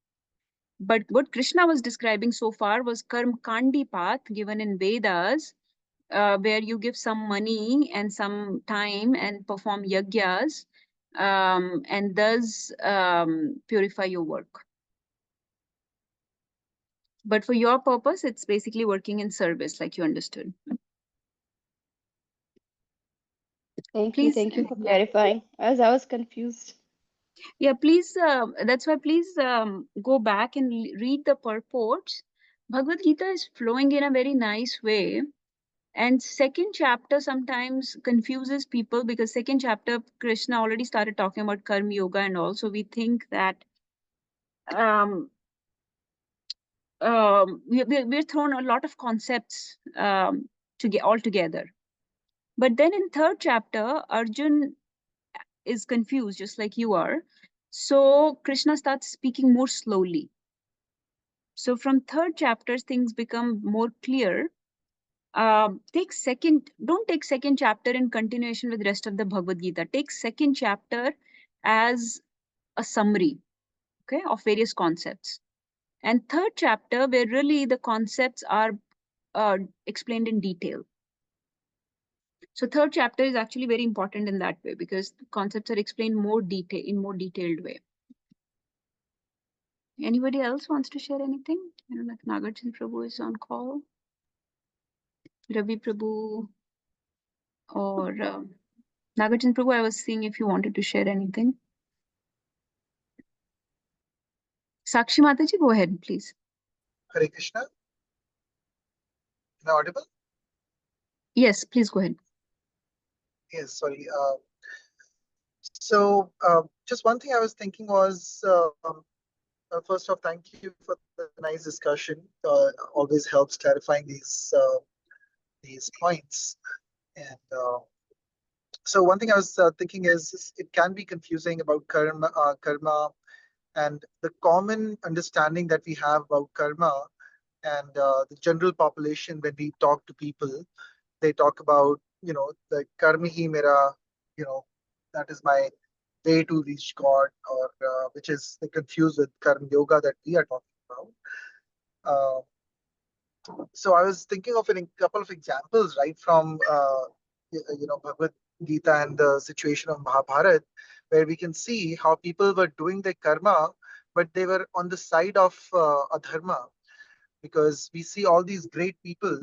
But what Krishna was describing so far was karma kandi path given in Vedas, where you give some money and some time and perform yagyas, and thus purify your work. But for your purpose, it's basically working in service, like you understood. Thank you. Please, Thank you for clarifying, as I was confused. yeah, please, that's why please go back and read the purports. Bhagavad Gita is flowing in a very nice way. And second chapter sometimes confuses people because second chapter, Krishna already started talking about karma yoga and all. So we think that we're thrown a lot of concepts to get all together. But then in third chapter, Arjun is confused just like you are. So Krishna starts speaking more slowly. So from third chapter, things become more clear. Don't take second chapter in continuation with rest of the Bhagavad Gita. Take second chapter as a summary, okay, of various concepts. And third chapter, where really the concepts are explained in detail. So third chapter is actually very important in that way because the concepts are explained in more detailed way. Anybody else wants to share anything? I don't know if Nagarjun Prabhu is on call. Ravi Prabhu or Nagarjun Prabhu, I was seeing if you wanted to share anything. Sakshi Mataji, go ahead, please. Hare Krishna. Am I audible? Yes, please go ahead. Yes, sorry. So just one thing I was thinking was, first off, thank you for the nice discussion. Always helps clarifying these points. And so one thing I was thinking is it can be confusing about karma, and the common understanding that we have about karma and the general population when we talk to people, they talk about, the karma hi mera, that is my way to reach God, or which is they confused with karma yoga that we are talking about. Uh, so I was thinking of a couple of examples, right, from Bhagavad Gita and the situation of Mahabharata, where we can see how people were doing their karma, but they were on the side of adharma, because we see all these great people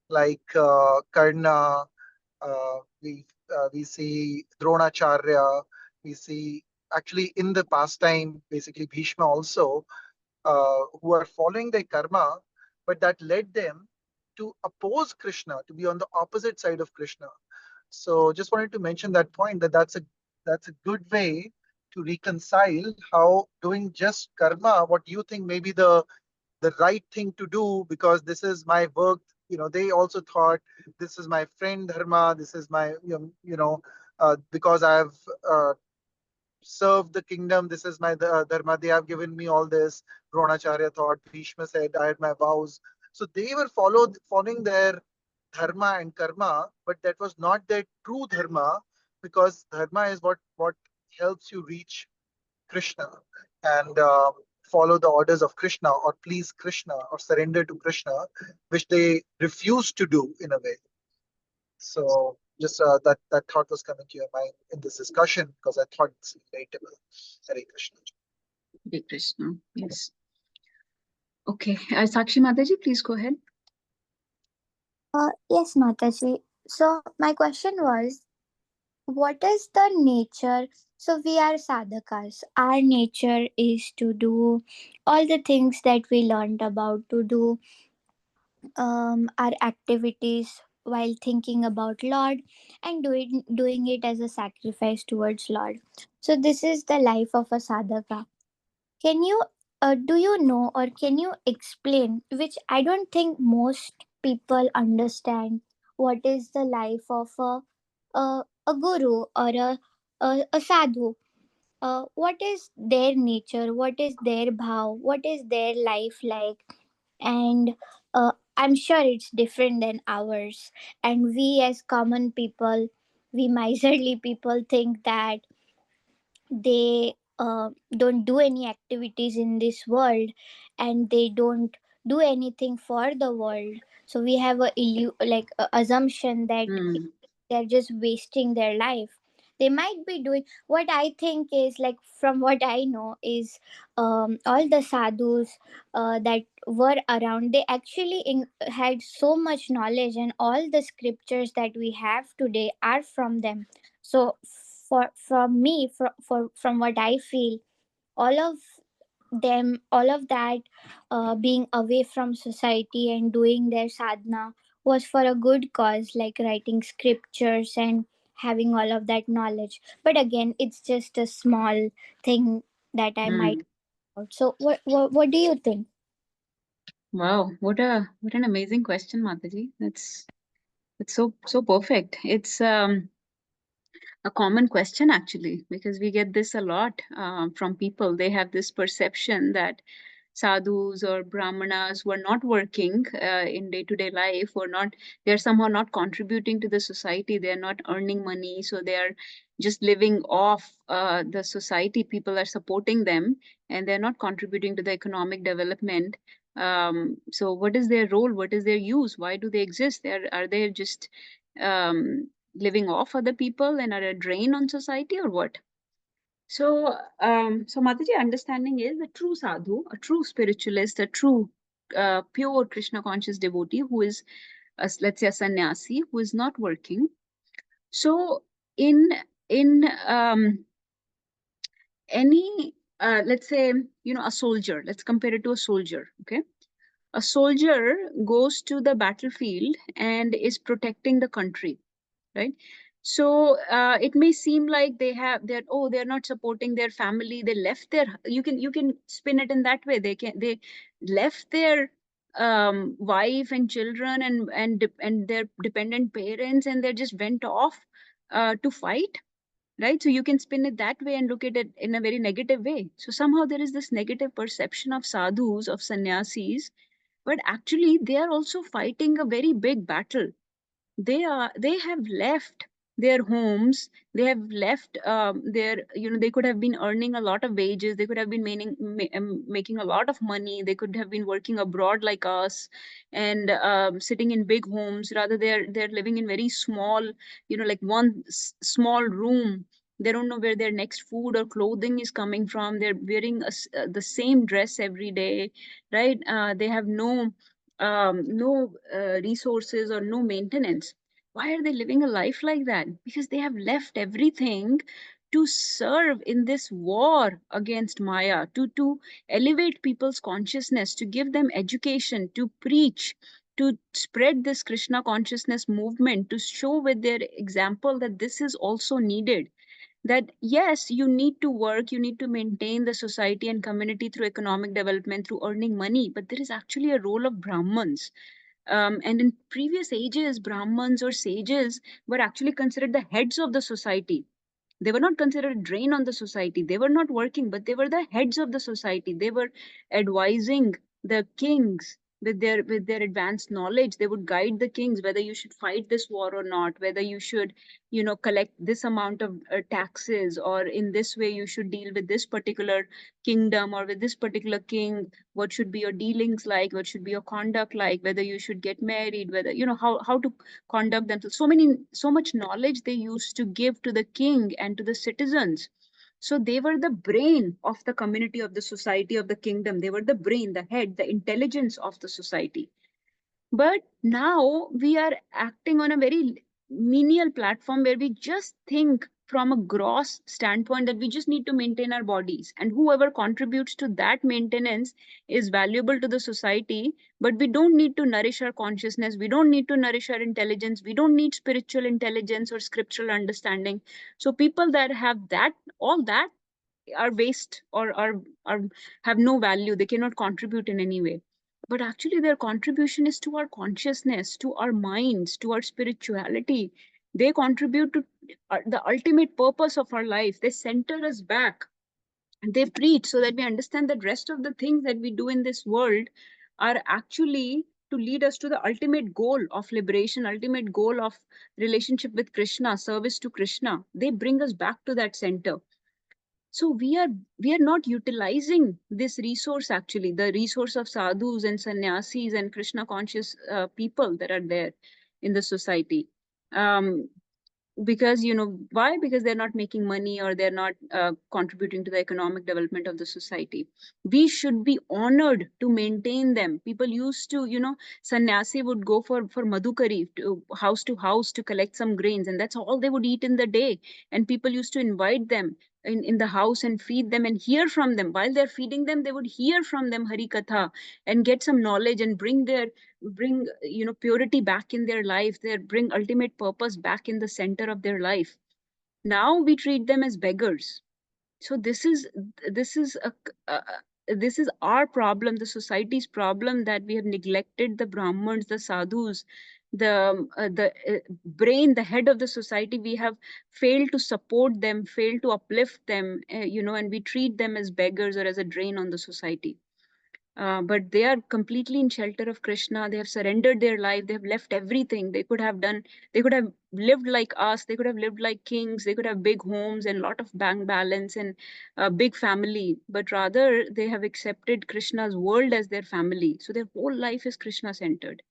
like Karna, we see Dronacharya, we see actually in the past time, basically Bhishma also, who are following their karma, but that led them to oppose Krishna, to be on the opposite side of Krishna. So just wanted to mention that point, that that's a good way to reconcile how doing just karma, what you think may be the right thing to do, because this is my work. They also thought this is my friend dharma, this is my because I've served the kingdom, this is my dharma, they have given me all this. Dronacharya thought, Bhishma said, I had my vows. So they were following their dharma and karma, but that was not their true dharma, because dharma is what helps you reach Krishna and follow the orders of Krishna, or please Krishna, or surrender to Krishna, which they refuse to do in a way. So just that thought was coming to your mind in this discussion, because I thought it's relatable. Hare Krishna. Hare Krishna. Yes. Okay. Sakshi Mataji, please go ahead. Yes, Mataji. So my question was, what is the nature? So we are sadhakas. Our nature is to do all the things that we learned about, to do our activities while thinking about Lord, and doing it as a sacrifice towards Lord. So this is the life of a sadhaka. Can you do you know, or can you explain, which I don't think most people understand, what is the life of a guru or a sadhu? What is their nature? What is their bhav? What is their life like? And I'm sure it's different than ours. And we as common people, we miserly people, think that they don't do any activities in this world, and they don't do anything for the world. So we have like a assumption that they're just wasting their life. They might be doing, what I think is, like, from what I know is, all the sadhus that were around, they actually had so much knowledge, and all the scriptures that we have today are from them. So from me, from what I feel, all of them, all of that, being away from society and doing their sadhana, was for a good cause, like writing scriptures and having all of that knowledge. But again, it's just a small thing that I might. So what do you think? Wow, what an amazing question, Mataji. It's so perfect. It's a common question actually, because we get this a lot from people. They have this perception that sadhus or brahmanas who are not working in day-to-day life, or not, they're somehow not contributing to the society, they're not earning money, so they're just living off the society. People are supporting them, and they're not contributing to the economic development. So what is their role? What is their use? Why do they exist? Are they just living off other people and are a drain on society, or what? So, so Mataji, understanding is the true sadhu, a true spiritualist, a true pure Krishna conscious devotee who is, let's say, a sannyasi who is not working. So, in any let's say, a soldier. Let's compare it to a soldier. Okay, a soldier goes to the battlefield and is protecting the country, right? So it may seem like they're not supporting their family. They left their, you can spin it in that way. They left their wife and children and their dependent parents, and they just went off to fight, right? So you can spin it that way and look at it in a very negative way. So somehow there is this negative perception of sadhus, of sannyasis, but actually they are also fighting a very big battle. They have left their homes. They have left their, they could have been earning a lot of wages. They could have been making a lot of money. They could have been working abroad like us, and sitting in big homes. Rather, they're living in very small, like one small room. They don't know where their next food or clothing is coming from. They're wearing the same dress every day, right? They have no resources or no maintenance. Why are they living a life like that? Because they have left everything to serve in this war against Maya, to elevate people's consciousness, to give them education, to preach, to spread this Krishna consciousness movement, to show with their example that this is also needed. That yes, you need to work, you need to maintain the society and community through economic development, through earning money, but there is actually a role of Brahmins. And in previous ages, Brahmins or sages were actually considered the heads of the society. They were not considered a drain on the society. They were not working, but they were the heads of the society. They were advising the kings with their advanced knowledge. They would guide the kings whether you should fight this war or not, whether you should, collect this amount of taxes, or in this way you should deal with this particular kingdom or with this particular king. What should be your dealings like? What should be your conduct like? Whether you should get married, whether how to conduct themselves. So much knowledge they used to give to the king and to the citizens. So they were the brain of the community, of the society, of the kingdom. They were the brain, the head, the intelligence of the society. But now we are acting on a very menial platform where we just think from a gross standpoint that we just need to maintain our bodies, and whoever contributes to that maintenance is valuable to the society. But we don't need to nourish our consciousness, we don't need to nourish our intelligence, we don't need spiritual intelligence or scriptural understanding. So people that have that, all that, are waste, or are have no value. They cannot contribute in any way. But actually their contribution is to our consciousness, to our minds, to our spirituality. They contribute to the ultimate purpose of our life. They center us back. They preach so that we understand that rest of the things that we do in this world are actually to lead us to the ultimate goal of liberation, ultimate goal of relationship with Krishna, service to Krishna. They bring us back to that center. So we are not utilizing this resource, actually the resource of sadhus and sannyasis and Krishna conscious people that are there in the society. Because why? Because they're not making money, or they're not contributing to the economic development of the society. We should be honored to maintain them. People used to, sannyasi would go for madhukari, to house to collect some grains, and that's all they would eat in the day. And people used to invite them in the house and feed them and hear from them. While they're feeding them, they would hear from them hari katha and get some knowledge and bring purity back in their life. They bring ultimate purpose back in the center of their life. Now we treat them as beggars. So this is our problem, the society's problem, that we have neglected the Brahmins, the sadhus, the brain, the head of the society. We have failed to support them, failed to uplift them, and we treat them as beggars or as a drain on the society. But they are completely in shelter of Krishna. They have surrendered their life. They have left everything. They could have lived like us. They could have lived like kings. They could have big homes and lot of bank balance and a big family. But rather, they have accepted Krishna's world as their family. So their whole life is Krishna centered.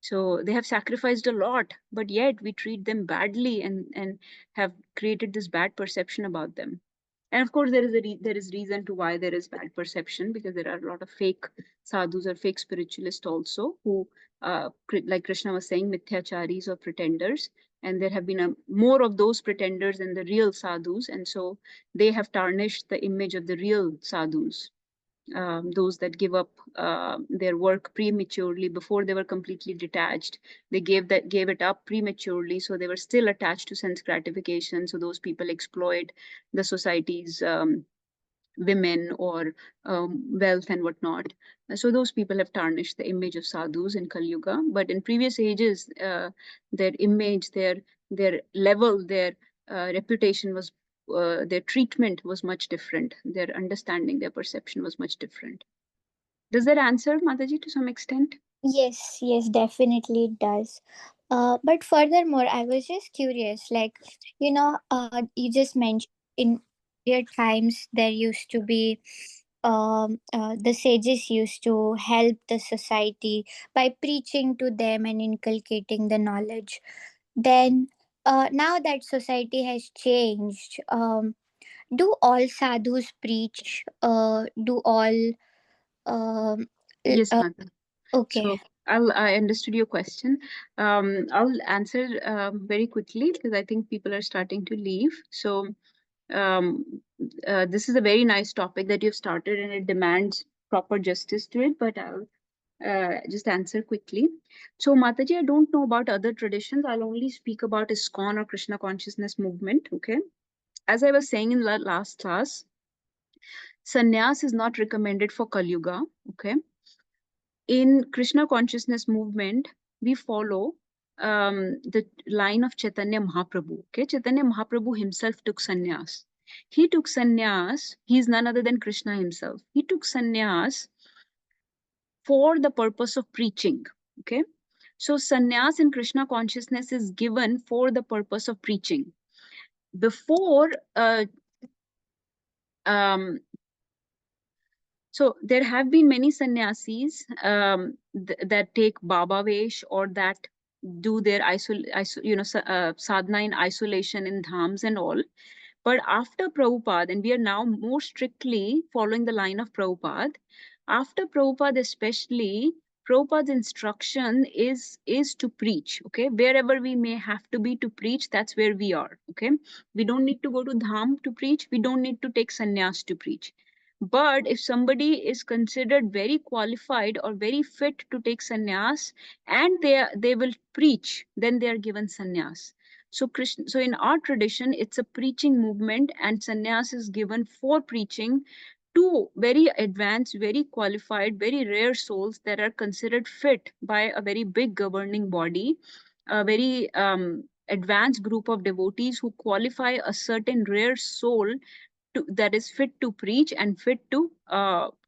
So they have sacrificed a lot, but yet we treat them badly and have created this bad perception about them. And of course, there is reason to why there is bad perception, because there are a lot of fake sadhus or fake spiritualists also who, like Krishna was saying, mithyacharis or pretenders. And there have been more of those pretenders than the real sadhus. And so they have tarnished the image of the real sadhus. those that give up their work prematurely before they were completely detached. They gave it up prematurely, so they were still attached to sense gratification. So those people exploit the society's women or wealth and whatnot. So those people have tarnished the image of sadhus in Kali Yuga. But in previous ages, their image, their level, their reputation was, their treatment was much different. Their understanding, their perception was much different. Does that answer, Mataji, to some extent? Yes, yes, definitely it does. But furthermore, I was just curious, like, you just mentioned in earlier times there used to be the sages used to help the society by preaching to them and inculcating the knowledge. Then, now that society has changed, do all sadhus preach? Do all Yes, uh, Mataji. okay. So I understood your question. I'll answer very quickly because I think people are starting to leave. So this is a very nice topic that you've started, and it demands proper justice to it, but I'll just answer quickly. So Mataji, I don't know about other traditions. I'll only speak about ISKCON or Krishna consciousness movement. Okay. As I was saying in the last class, sannyas is not recommended for Kali Yuga. Okay. In Krishna consciousness movement, we follow the line of Chaitanya Mahaprabhu. Okay, Chaitanya Mahaprabhu himself took sannyas. He took sannyas. He is none other than Krishna himself. He took sannyas for the purpose of preaching. Okay, so sannyas in Krishna consciousness is given for the purpose of preaching. Before so there have been many sannyasis that take Baba Vesh or that do their sadhana in isolation in dhams and all. But after Prabhupada, and we are now more strictly following the line of Prabhupada, after Prabhupada especially, Prabhupada's instruction is to preach, okay? Wherever we may have to be to preach, that's where we are, okay? We don't need to go to dham to preach. We don't need to take sannyas to preach. But if somebody is considered very qualified or very fit to take sannyas and they will preach, then they are given sannyas. So in our tradition, it's a preaching movement, and sannyas is given for preaching to very advanced, very qualified, very rare souls that are considered fit by a very big governing body, a very advanced group of devotees who qualify a certain rare soul that is fit to preach and fit to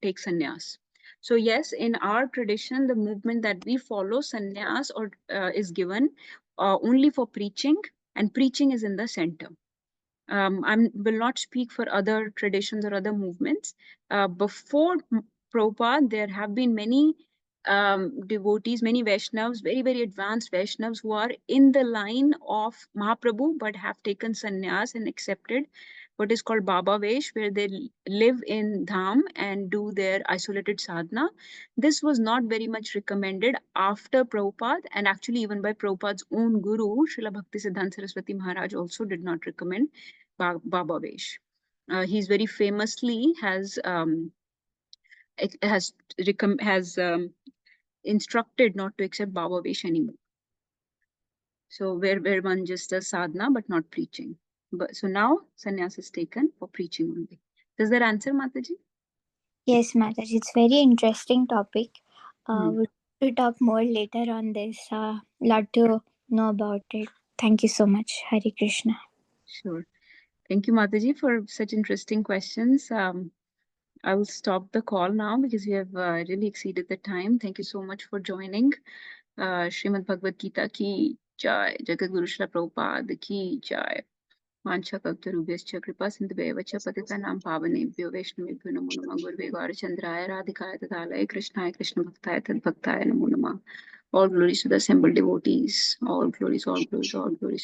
take sannyas. So yes, in our tradition, the movement that we follow, sannyas is given only for preaching, and preaching is in the center. I will not speak for other traditions or other movements. Before Prabhupada, there have been many devotees, many Vaishnavas, very, very advanced Vaishnavas who are in the line of Mahaprabhu but have taken sannyas and accepted what is called Baba Vesh, where they live in Dham and do their isolated sadhana. This was not very much recommended after Prabhupada, and actually even by Prabhupada's own guru, Srila Bhaktisiddhanta Saraswati Maharaj also did not recommend Baba Vesh. He's very famously has instructed not to accept Baba Vesh anymore. So where one just does sadhana but not preaching. But so now sannyas is taken for preaching only. Does that answer, Mataji? Yes, Mataji, it's very interesting topic. We'll talk more later on this. Lot to know about it. Thank you so much. Hare Krishna. Sure. Thank you, Mataji, for such interesting questions. I will stop the call now because we have really exceeded the time. Thank you so much for joining. Srimad Bhagavad Gita ki jai. Jagat Guru Srila Prabhupada ki jai. Mancha Kaltarubhyascha Kripa Sindhubevacha Patitanam Pavanebhyo Vaishnavebhyo Namo Namah Gurve Gaurachandraya Radhikaya Tadalaya Krishnaya Krishna Bhaktaya Tad Bhaktaya Namo Namah. All glories to the assembled devotees. All glories, all glories, all glories.